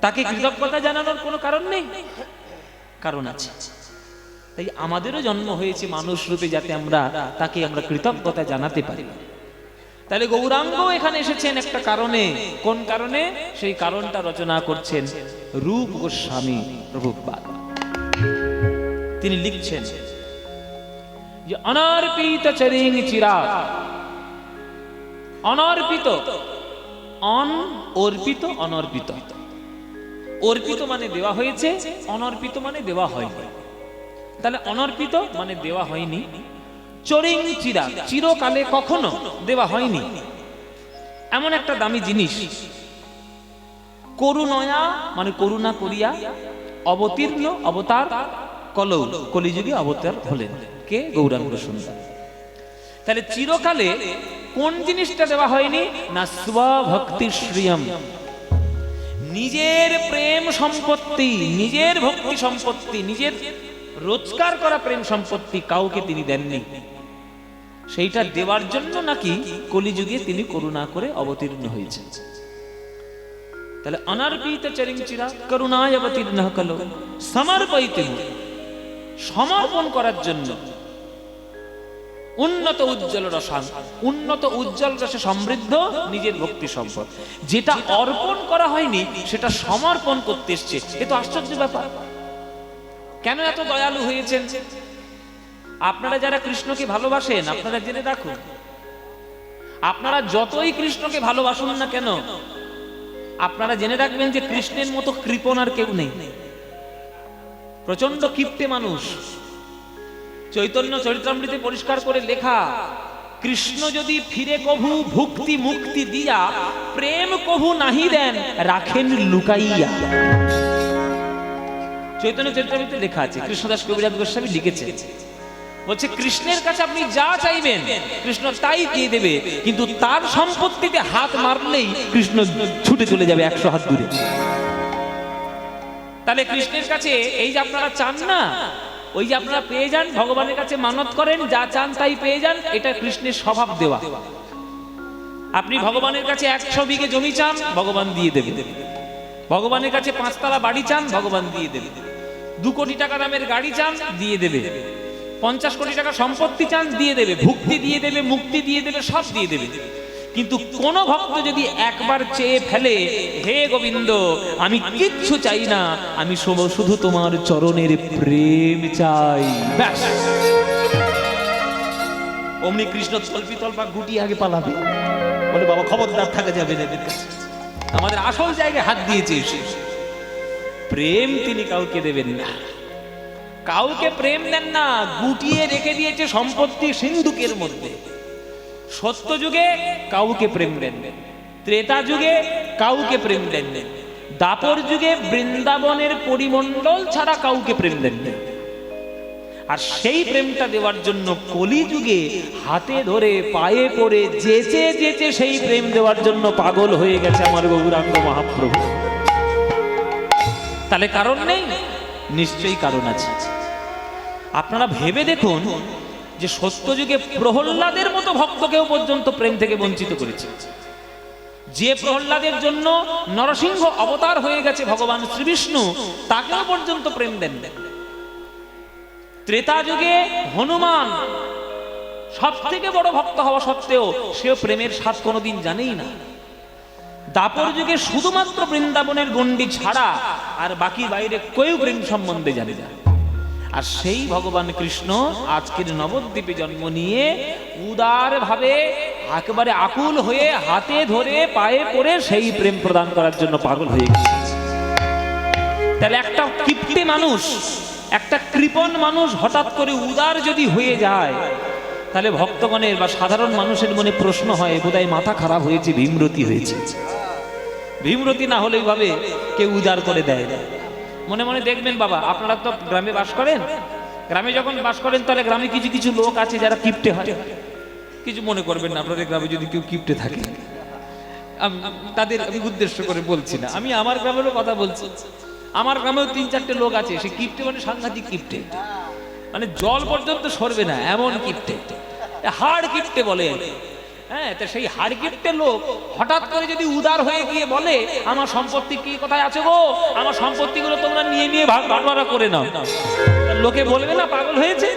তাকে কৃতজ্ঞতা জানানোর কোনো কারণ নেই? কারণ আছে। তাই আমাদেরও জন্ম হয়েছে মানুষ রূপে, যাতে আমরা তাকে কৃতজ্ঞতা জানাতে পারি। তাহলে গৌরাঙ্গ এখানে এসেছেন একটা কারণে। কোন কারণে? সেই কারণটা রচনা করছেন রূপ গোস্বামী প্রভুপাদ। তিনি লিখছেন যে অনর্পিত চরিং চিরাগ। অনর্পিত, অন অর্পিত, অনর্পিত। অর্পিত মানে দেওয়া হয়েছে, অনর্পিত মানে দেওয়া হয়নি। তাহলে অনর্পিত মানে দেওয়া হয়নি, চরিং চিরা, চিরকালে কখনো দেওয়া হয়নি এমন একটা দামি জিনিস। করুণয়া মানে করুণা করিয়া, অবতীর্ণ অবতার কলৌ, কলিযুগে অবতার হলেন কে? গৌরাঙ্গ সুন্দর। তাহলে চিরকালে কোন জিনিসটা দেওয়া হয়নি না? স্বভক্তি শ্রিয়ম, নিজের প্রেম সম্পত্তি, নিজের ভক্তি সম্পত্তি, নিজের রোজগার করা প্রেম সম্পত্তি কাউকে তিনি দেননি। সেইটা দেওয়ার জন্য নাকি কলিযুগে তিনি করুণা করে অবতীর্ণ হয়েছেন। তাহলে অনার্পিত চরিং চিরা করুণায় অবতীর্ণ কলো সমর্পয়িতে, সমর্পণ করার জন্য উন্নত উজ্জ্বল রসাং, উন্নত উজ্জ্বল রসে সমৃদ্ধ নিজের ভক্তি সম্পদ, যেটা অর্পণ করা হয়নি সেটা সমর্পণ করতে এসছে। এ তো আশ্চর্য ব্যাপার। কেন এত দয়ালু হয়েছেন? আপনারা যারা কৃষ্ণকে ভালোবাসেন আপনারা জেনে রাখুন, আপনারা যতই কৃষ্ণকে ভালোবাসুন না কেন, আপনারা জেনে রাখবেন যে কৃষ্ণের মতো কৃপণ আর কেউ নেই। প্রচন্ড কিপ্টে মানুষ। চৈতন্য চরিতামৃতে পরিষ্কার করে লেখা, কৃষ্ণ যদি ফিরে কভু ভুক্তি মুক্তি দিয়া, প্রেম কভু নাহি দেন রাখেন লুকাইয়া। চৈতন্য চরিতামৃতে লেখা আছে, কৃষ্ণদাস কবিরাজ গোস্বামী লিখেছে, বলছে কৃষ্ণের কাছে আপনি যা চাইবেন কৃষ্ণ তাই দিয়ে দেবে, কিন্তু তার সম্পত্তিতে হাত মারলেই কৃষ্ণ ছুটে চলে যাবে 100 হাত দূরে। তাহলে কৃষ্ণের কাছে এই যে আপনারা চান না, ওই যে আপনারা পেয়ে যান, ভগবানের কাছে মানত করেন যা চান তাই পেয়ে যান, এটা কৃষ্ণের স্বভাব দেওয়া। আপনি ভগবানের কাছে 100 বিঘে জমি চান, ভগবান দিয়ে দেবে। ভগবানের কাছে 5 তলা বাড়ি চান, ভগবান দিয়ে দেবে। 2 কোটি টাকা দামের গাড়ি চান, দিয়ে দেবে। 50 কোটি টাকা সম্পত্তি চান, দিয়ে দেবে। ভুক্তি দিয়ে দেবে, মুক্তি দিয়ে দেবে, সব দিয়ে দেবে। কিন্তু কোন ভক্ত যদি একবার চেয়ে ফেলে, হে গোবিন্দ আমি কিচ্ছু চাই না, আমি শুধু তোমার চরণের প্রেম চাই, ব্যাস, অমনি কৃষ্ণ তল্পি তল্পা গুটি আগে পালাবে, বলে বাবা খবরদার থাকা যাবে না, এদের কাছে আমাদের আসল জায়গায় হাত দিয়েছে। প্রেম তিনি কাউকে দেবেন না, কাউকে প্রেম দেন না, গুটিয়ে রেখে দিয়েছে সম্পত্তি সিন্ধুকের মধ্যে। সত্য যুগে কাউকে প্রেম দেন, ত্রেতা যুগে কাউকে প্রেম দেন, দাপর যুগে বৃন্দাবনের পরিমণ্ডল ছাড়া কাউকে প্রেম দেন। আর সেই প্রেমটা দেওয়ার জন্য কলি যুগে হাতে ধরে পায়ে পড়ে যেচে যেচে সেই প্রেম দেওয়ার জন্য পাগল হয়ে গেছে আমার গৌরাঙ্গ মহাপ্রভু। তাহলে কারণ নেই? নিশ্চয়ই কারণ আছে। আপনারা ভেবে দেখুন যে সত্যযুগে প্রহ্লাদের মতো ভক্তকেও পর্যন্ত প্রেম থেকে বঞ্চিত করেছে। যে প্রহ্লাদের জন্য নরসিংহ অবতার হয়ে গেছে ভগবান শ্রীবিষ্ণু, তাকেও পর্যন্ত প্রেম দেন। ত্রেতা যুগে হনুমান সব থেকে বড় ভক্ত হওয়া সত্ত্বেও সেও প্রেমের স্বাদ কোনোদিন জানেই না। দাপর যুগে শুধুমাত্র বৃন্দাবনের গণ্ডি ছাড়া আর বাকি বাইরে কেউ প্রেম সম্বন্ধে জানে না। আর সেই ভগবান কৃষ্ণ আজকের নবদ্বীপে জন্ম নিয়ে উদার ভাবে একেবারে আকুল হয়ে হাতে ধরে পায়ে পড়ে সেই প্রেম প্রদান করার জন্য পাগল হয়ে গেছে। তাহলে একটা কিপ্টে মানুষ, একটা কৃপণ মানুষ হঠাৎ করে উদার যদি হয়ে যায়, তাহলে ভক্তগণের বা সাধারণ মানুষের মনে প্রশ্ন হয়, বোধহয় মাথা খারাপ হয়েছে, ভীমরতি হয়েছে। ভীমরতি না হলে ভাবে কেউ উদার করে দেয় না। মনে মনে দেখবেন বাবা, আপনারা তো গ্রামে বাস করেন, গ্রামে যখন বাস করেন তাহলে গ্রামে কিছু কিছু লোক আছে যারা কিপ্টে হয়। কিছু মনে করবেন না, আপনাদের গ্রামে যদি কেউ কিপ্টে থাকে, তাদের আমি উদ্দেশ্য করে বলছি না, আমি আমার গ্রামেরও কথা বলছি। আমার গ্রামেও 3-4টে লোক আছে, সে কিপ্টে মানে সাংঘাতিক কিপ্টে, মানে জল পর্যন্ত সরবে না এমন কিপ্টে, হাড় কিপ্টে বলে। হ্যাঁ, তো সেই হাড় কিপ্টে লোক হঠাৎ করে যদি উদার হয়ে গিয়ে বলে, আমার সম্পত্তি কি কোথায় আছে গো, আমার সম্পত্তিগুলো তোমরা নিয়ে নিয়ে ভাগাভাগি করে নাও, লোকে বলবে না পাগল হয়েছে?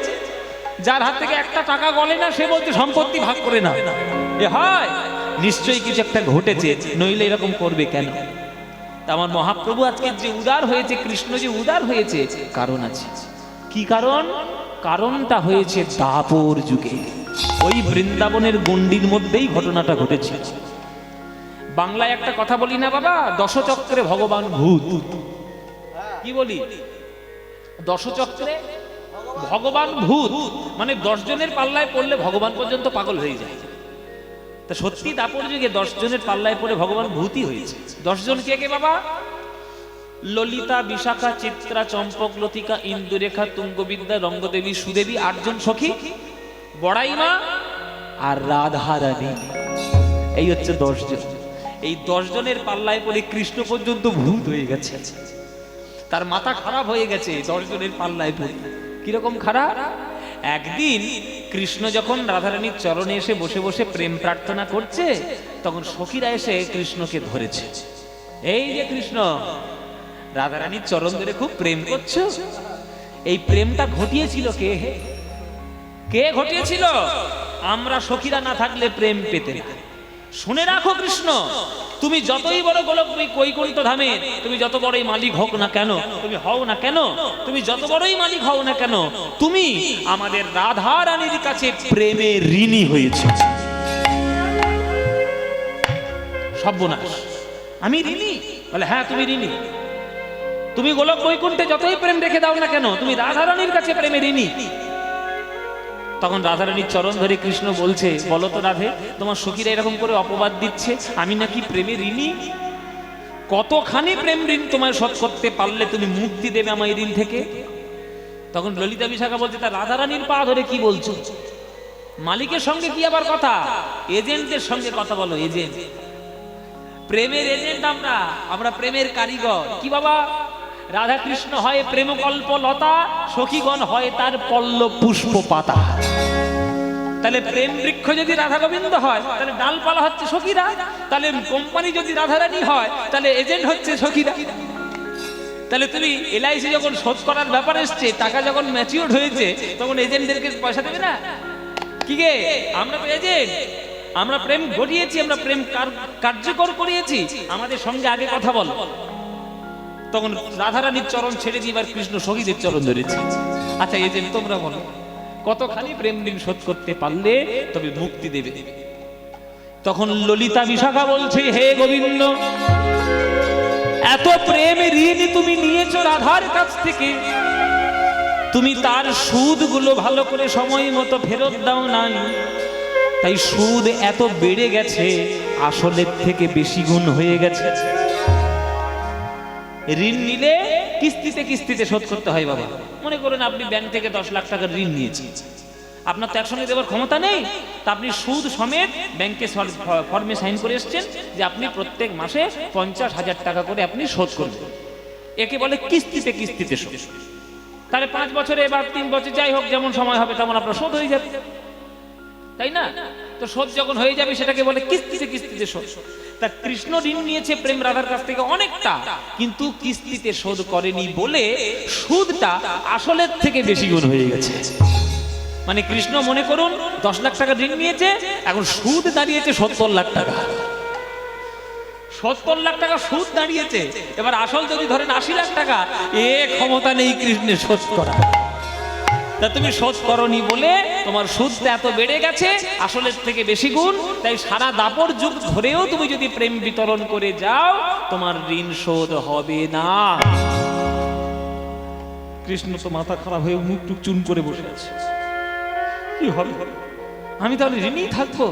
যার হাত থেকে একটা টাকা গলে না সে বলতে সম্পত্তি ভাগ করে না। এ হয় নিশ্চয়ই কিছু একটা ঘটেছে, নইলে এরকম করবে কেন? আমার মহাপ্রভু আজকে যে উদার হয়েছে, কৃষ্ণ যে উদার হয়েছে, কারণ আছে। কি কারণ? কারণটা হয়েছে দাপর যুগে, ওই বৃন্দাবনের গণ্ডির মধ্যেই ঘটনাটা ঘটেছে। বাংলায় একটা কথা বলি না বাবা, দশচক্রে ভগবান ভূত। কি বলি? দশচক্রে ভগবান ভূত, মানে 10 জনের পাল্লায় পড়লে ভগবান পর্যন্ত পাগল হয়ে যায়। তা সত্যি দাপর যুগে 10 জনের পাল্লায় পড়ে ভগবান ভূতই হয়েছে। 10 জন কে কে বাবা? ললিতা, বিশাখা, চিত্রা, চম্পক, লতিকা, ইন্দুরেখা, তুঙ্গবিদ্যা, রঙ্গদেবী, সুদেবী, 8 জন সখী, বড়াইমা আর রাধা রানী। এই হচ্ছে 10 জন। এই 10 জনের পাল্লায় পড়ে কৃষ্ণ পর্যন্ত ভূত হয়ে গেছে। তার মাথা খারাপ হয়ে গেছে 10 জনের পাল্লায় পড়ে। কিরকম খারাপ? একদিন কৃষ্ণ যখন রাধারানীর চরণে এসে বসে বসে প্রেম প্রার্থনা করছে, তখন সখীরা এসে কৃষ্ণকে ধরেছে। এই যে কৃষ্ণ, রাধারানীর চরণ ধরে খুব প্রেম করছো, এই প্রেমটা ঘটিয়েছিল কে? কে ঘটিয়েছিল? আমরা সখীরা না থাকলে প্রেম পেতে না। শুনে রাখো কৃষ্ণ, তুমি যতই বড় গোলক কৈকুণ্ঠ ধামে, তুমি যত বড়ই মালিক হোক না কেন, তুমি হও না কেন, তুমি যত বড়ই মালিক হও না কেন, তুমি আমাদের রাধা রানীর কাছে প্রেমে ঋণী হয়েছে। সর্বনাশ, আমি ঋণী? বলে হ্যাঁ তুমি ঋণী। তুমি গোলক বৈকুণ্ঠে যতই প্রেম রেখে দাও না কেন, তুমি রাধা রানীর কাছে প্রেমে ঋণী। তখন রাধারানীর চরণ ধরে কৃষ্ণ বলছে, বলো তো রাধে, তোমার সখীরা এরকম করে অপবাদ দিচ্ছে আমি নাকি প্রেমে ঋণী? কতখানি প্রেম ঋণ তোমার শোধ করতে পারলে তুমি মুক্তি দেবে আমার এই ঋণ থেকে? তখন ললিতা বিশাখা বলছে, তা রাধারানীর পা ধরে কি বলছো? মালিকের সঙ্গে কি আবার কথা? এজেন্টের সঙ্গে কথা বলো। এজেন্ট, প্রেমের এজেন্ট আমরা, আমরা প্রেমের কারিগর। কি বাবা? রাধা কৃষ্ণ হয় প্রেমকল্প লতা, সখীগণ হয় তার পল্লব পুষ্প পাতা। তাহলে প্রেম বৃক্ষ যদি রাধা গোবিন্দ হয়, তাহলে ডালপালা হচ্ছে সখীরা। তাহলে কোম্পানি যদি রাধারানী হয়, তাহলে এজেন্ট হচ্ছে সখীরা। তাহলে তুমি এলআইসি যখন শোধ করার ব্যাপার এসছে, টাকা যখন ম্যাচিউর হয়েছে, তখন এজেন্টদেরকে পয়সা দেবে না? কি গে, আমরা তো এজেন্ট, আমরা প্রেম ঘটিয়েছি, আমরা প্রেম কার্যকর করিয়েছি, আমাদের সঙ্গে আগে কথা বল। তখন রাধারানীর চরণ ছেড়ে দিয়ে এবার কৃষ্ণ সখীদের চরণ ধরেছে। আচ্ছা এজেন্ট তোমরা বলো, কতখানি প্রেম ঋণ শোধ করতে পারলে তবে মুক্তি দেবে? তখন ললিতা বিশাখা বলছে, হে গোবিন্দ, এত প্রেম ঋণ তুমি নিয়েছো রাধার কাছ থেকে, তুমি তার সুদগুলো ভালো করে সময় মতো ফেরত দাও নাই, তাই সুদ এত বেড়ে গেছে, আসলের থেকে বেশি গুণ হয়ে গেছে। ঋণ নিলে কিস্তিতে কিস্তিতে শোধ করতে হয় বাবা। মনে করুন আপনি ব্যাংক থেকে 10 লাখ টাকার ঋণ নিয়েছেন, আপনার তো একসঙ্গে দেওয়ার ক্ষমতা নেই, তা আপনি সুদ সমেত ব্যাংকে ফর্মে সাইন করে এসেছেন যে আপনি প্রত্যেক মাসে 50,000 টাকা করে আপনি শোধ করবেন। একে বলে কিস্তিতে কিস্তিতে শোধ। তাহলে 5 বছরে বা 3 বছর যাই হোক, যেমন সময় হবে তেমন আপনার শোধ হয়ে যাবে, তাই না? তো শোধ যখন হয়ে যাবে সেটাকে বলে কিস্তিতে কিস্তিতে শোধ। তা কৃষ্ণ ঋণ নিয়েছে প্রেম রাধার কাছ থেকে অনেকটা, কিন্তু কিস্তিতে শোধ করেনি বলে সুদটা আসলের থেকে বেশি গুণ হয়ে গেছে। মানে কৃষ্ণ মনে করুন 10 লাখ টাকা ঋণ নিয়েছে, এখন সুদ দাঁড়িয়েছে 70 লাখ টাকা। 70 লাখ টাকা সুদ দাঁড়িয়েছে। এবার আসল যদি ধরেন 80 লাখ টাকা, এ ক্ষমতা নেই কৃষ্ণের শোধ করা। তা তুমি শোধ করনি বলে তোমার সুদটা এত বেড়ে গেছে, আসলের থেকে বেশি গুণ। তাই সারা দাপর যুগ ধরেও তুমি যদি প্রেম বিতরণ করে যাও, তোমার ঋণ শোধ হবে না। কৃষ্ণ তো মাথা খারাপ হয়ে মুখ টুক চুন করে বসে আছে, কি হবে? আমি তাহলে ঋণই থাকবো?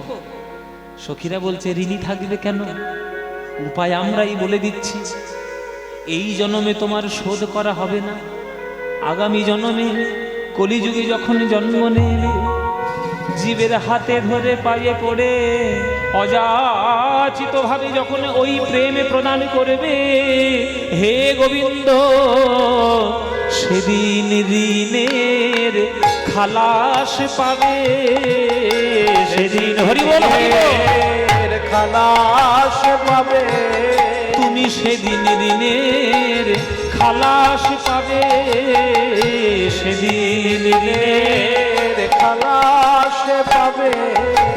সখীরা বলছে, ঋণী থাকবে কেন? উপায় আমরাই বলে দিচ্ছি। এই জন্মে তোমার শোধ করা হবে না, আগামী জন্মে কলিযুগে যখন জন্ম নেবে, জীবের হাতে ধরে পায়ে পড়ে অযাচিত ভাবে যখন ওই প্রেমে প্রদান করবে, হে গোবিন্দ, সেদিন ঋণের খালাস পাবে। সেদিন হরি বল, হরি বল, খালাস পাবে। তুমি সেদিন ঋণের খালাস পাবে। সেদিন ঋণের খালাস পাবে।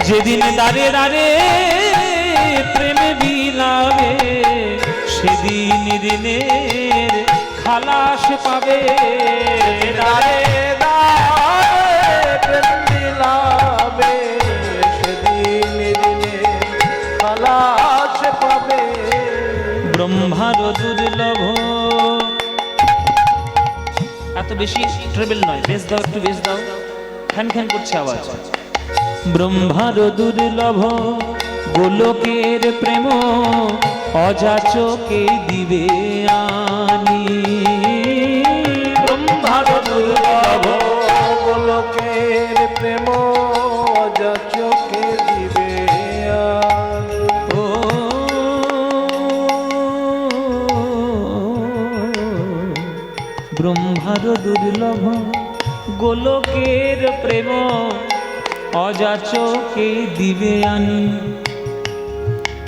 যেদিন দাঁড়ে দাঁড়ে প্রেমে বিলাবে, সেদিন ঋণের খালাস পাবে। দাঁড়ে দাঁড়ে প্রেম বিলাবে, সেদিন ঋণের খালাস পাবে। ব্রহ্মার দুর্লভ এত বেশি ট্রেবেল নয়, বেশ দাও, একটু বেশ দাও, খ্যান খ্যান করছে আওয়াজ। ব্রহ্মার দুর্লভ গোলকের প্রেম অযাচকে দিবে আনি। ব্রহ্মার দুর্লভ গোলকের প্রেম যাচকে দিবে আনি। ও ব্রহ্মার দুর্লভ গোলকের প্রেম অযাচকে দিবে আনি।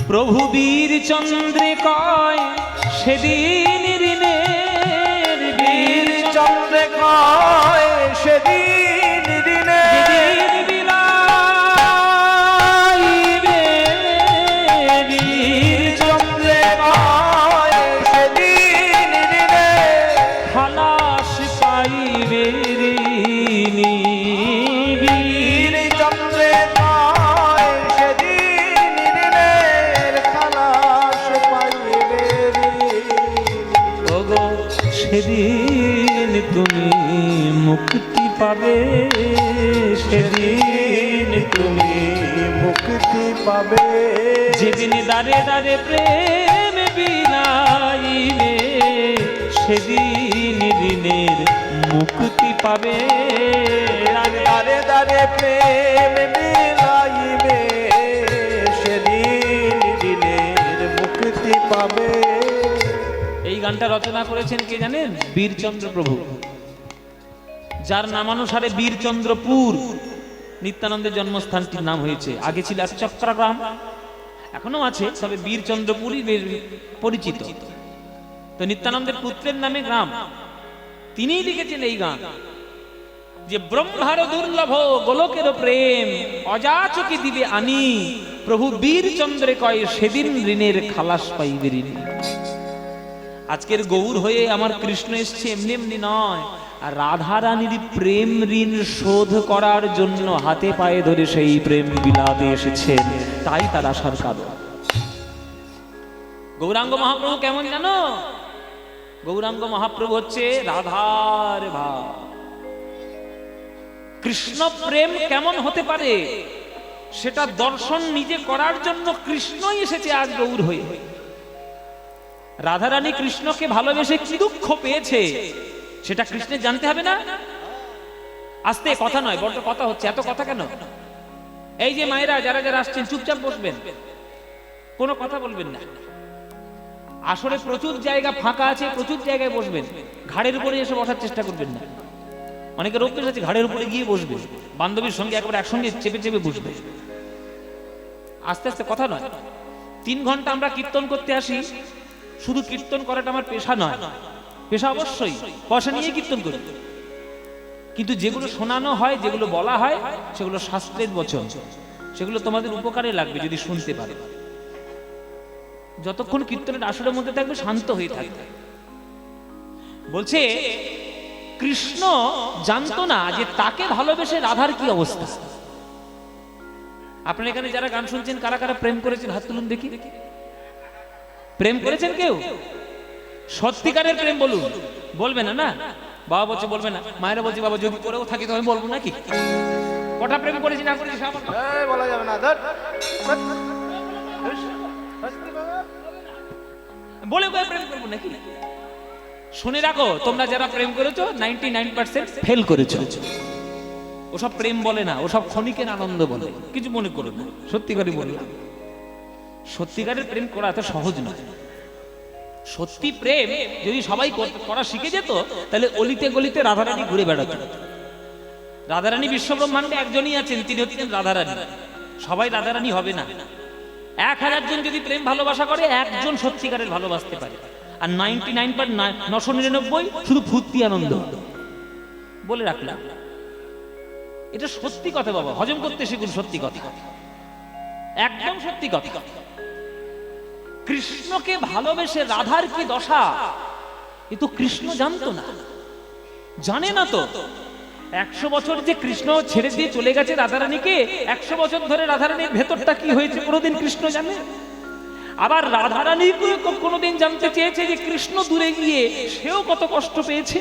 প্রভু বীর চন্দ্রে কয় সেদিন ঋণের বীর চন্দ্রে কয় সেদিন দিনে যেদিন বিলাইবে বীর চন্দ্রে কয় সেদিন দিনে খালাস পাইবে ঋণী। বীর চন্দ্রে কয় সেদিন দিনের খালাস পাইবে ওগো সেদিন তুমি মুক্তি পাবে, সেদিন তুমি মুক্তি পাবে। যেদিন দাঁড়ে দাঁড়ে প্রেম বিলাইবে সেদিন ঋণের মুক্তি পাবে। দারে দারে প্রেম বিলাইবে সেদিন দিনের মুক্তি পাবে। এই গানটা রচনা করেছেন কে জানেন? বীরচন্দ্র প্রভু, যার নামানুসারে বীরচন্দ্রপুর নিত্যানন্দের জন্মস্থানটির নাম হয়েছে। আগে ছিল আর চক্রগ্রাম, এখনো আছে, তবে বীরচন্দ্রপুরই পরিচিত। তো নিত্যানন্দের পুত্রের নামে গ্রাম, তিনিই লিখেছেন এই গান যে ব্রহ্মার দুর্লভ গোলকের প্রেম অযাচকে দিবে আনি। প্রভু বীরচন্দ্রে কয় সেদিন ঋণের খালাস পাইবে ঋণী। আজকের গৌর হয়ে আমার কৃষ্ণ এসছে এমনি এমনি নয়, আর রাধা রানীর প্রেম ঋণ শোধ করার জন্য হাতে পায়ে ধরে সেই প্রেম বিলাতে এসেছেন, তাই তার আসার কারণ। গৌরাঙ্গ মহাপ্রভু কেমন জানো? গৌরাঙ্গ মহাপ্রভু হচ্ছে রাধার ভাব। কৃষ্ণ প্রেম কেমন হতে পারে সেটা দর্শন নিজে করার জন্য কৃষ্ণই এসেছে আজ গৌর হয়ে। রাধারানী কৃষ্ণকে ভালোবেসে কি দুঃখ পেয়েছে সেটা কৃষ্ণের জানতে হবে না? আস্তে কথা নয়, বড় কথা হচ্ছে, এত কথা কেন? এই যে মায়েরা যারা যারা আসছেন চুপচাপ বসবেন, কোনো কথা বলবেন না। আসলে প্রচুর জায়গা ফাঁকা আছে, প্রচুর জায়গায় বসবেন, ঘাড়ের উপরে এসে বসার চেষ্টা করবেন না। অনেকের অভ্যেস আছে ঘাড়ের উপরে গিয়ে বসবে, বান্ধবীর সঙ্গে একবার একসঙ্গে চেপে চেপে বসবে। আস্তে আস্তে কথা নয়। 3 ঘন্টা আমরা কীর্তন করতে আসি, শুধু কীর্তন করাটা আমার পেশা নয়, পেশা অবশ্যই, পয়সা নিয়ে কীর্তন করি, কিন্তু যেগুলো শোনানো হয়, যেগুলো বলা হয়, সেগুলো শাস্ত্রের বচন, সেগুলো তোমাদের উপকারে লাগবে যদি শুনতে পারো। যতক্ষণ কীর্তনের আসরের মধ্যে থাকবে শান্ত হয়ে থাকবে। বলছে কৃষ্ণ জানতো না যে তাকে ভালোবেসে রাধার কি অবস্থা। আপনার এখানে যারা গান শুনছেন কারা কারা প্রেম করেছেন হাত তুলুন দেখি। প্রেম করেছেন কেউ? সত্যিকারের প্রেম বলুন। বলবে না? না বাবা বলছে বলবে না, মায়েরা বলছে বাবা যদি করেও থাকি তো আমি বলবো নাকি। কটা প্রেম করেছি না করেছি বলা যাবে না, ধর বলে প্রেম করবো নাকি। শুনে রাখো, তোমরা যারা প্রেম করেছো 99% ফেল করেছো। ওসব প্রেম বলে না, ওসব ক্ষণিকের আনন্দ বলে, কিছু মনে করো না। সত্যিকারই বললাম, সত্যিকারের প্রেম করা এত সহজ নয়। সত্যি প্রেম যদি সবাই করা শিখে যেত তাহলে অলিতে গলিতে রাধারানী ঘুরে বেড়াত। রাধারানী বিশ্বব্রহ্মাণ্ডে একজনই আছেন, তিনি হচ্ছেন রাধারানী। সবাই রাধারানী হবে না। 1000 জন যদি প্রেম ভালোবাসা করে, একজন সত্যিকারের ভালোবাসতে পারে, আর 99.999 শুধু ফুর্তি আনন্দ। বলে রাখলাম, এটা সত্যি কথা বাবা, হজম করতে শিখুন। সত্যি কথা, একদম সত্যি কথা। কৃষ্ণকে ভালোবেসে রাধার কি দশা এ তো কৃষ্ণ জানতো না, জানে না তো। 100 বছর যে কৃষ্ণ ছেড়ে দিয়ে চলে গেছে রাধারানীকে, 100 বছর ধরে রাধারানীর ভেতরটা কি হয়েছে কোনোদিন কৃষ্ণ জানে? আবার রাধারানী কোনোদিন জানতে চেয়েছে যে কৃষ্ণ দূরে গিয়ে সেও কত কষ্ট পেয়েছে?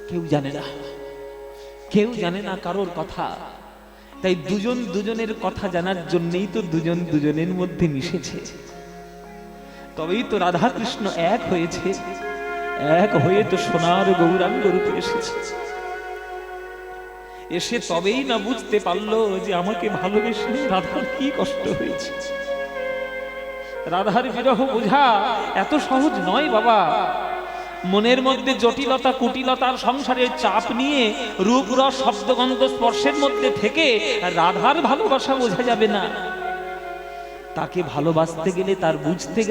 কেউ জানে না, কেউ জানে না কারোর কথা। তাই দুজন দুজনের কথা জানার জন্যই তো দুজন দুজনের মধ্যে মিশেছে, তবেই তো রাধা কৃষ্ণ এক হয়েছে, এক হয়ে তো সোনার গৌরাঙ্গ রূপে এসেছে। এসে তবেই না বুঝতে পারলো যে আমাকে ভালোবেসে রাধার কি কষ্ট হয়েছে। রাধার বিরহ বোঝা এত সহজ নয় বাবা। মনের মধ্যে জটিলতা কুটিলতার সংসারের চাপ নিয়ে রূপ রস শব্দগন্ধ স্পর্শের মধ্যে থেকে রাধার ভালোবাসা বোঝা যাবে না। তাকে ভালোবাসতে গেলে, তার বুঝতে গেলে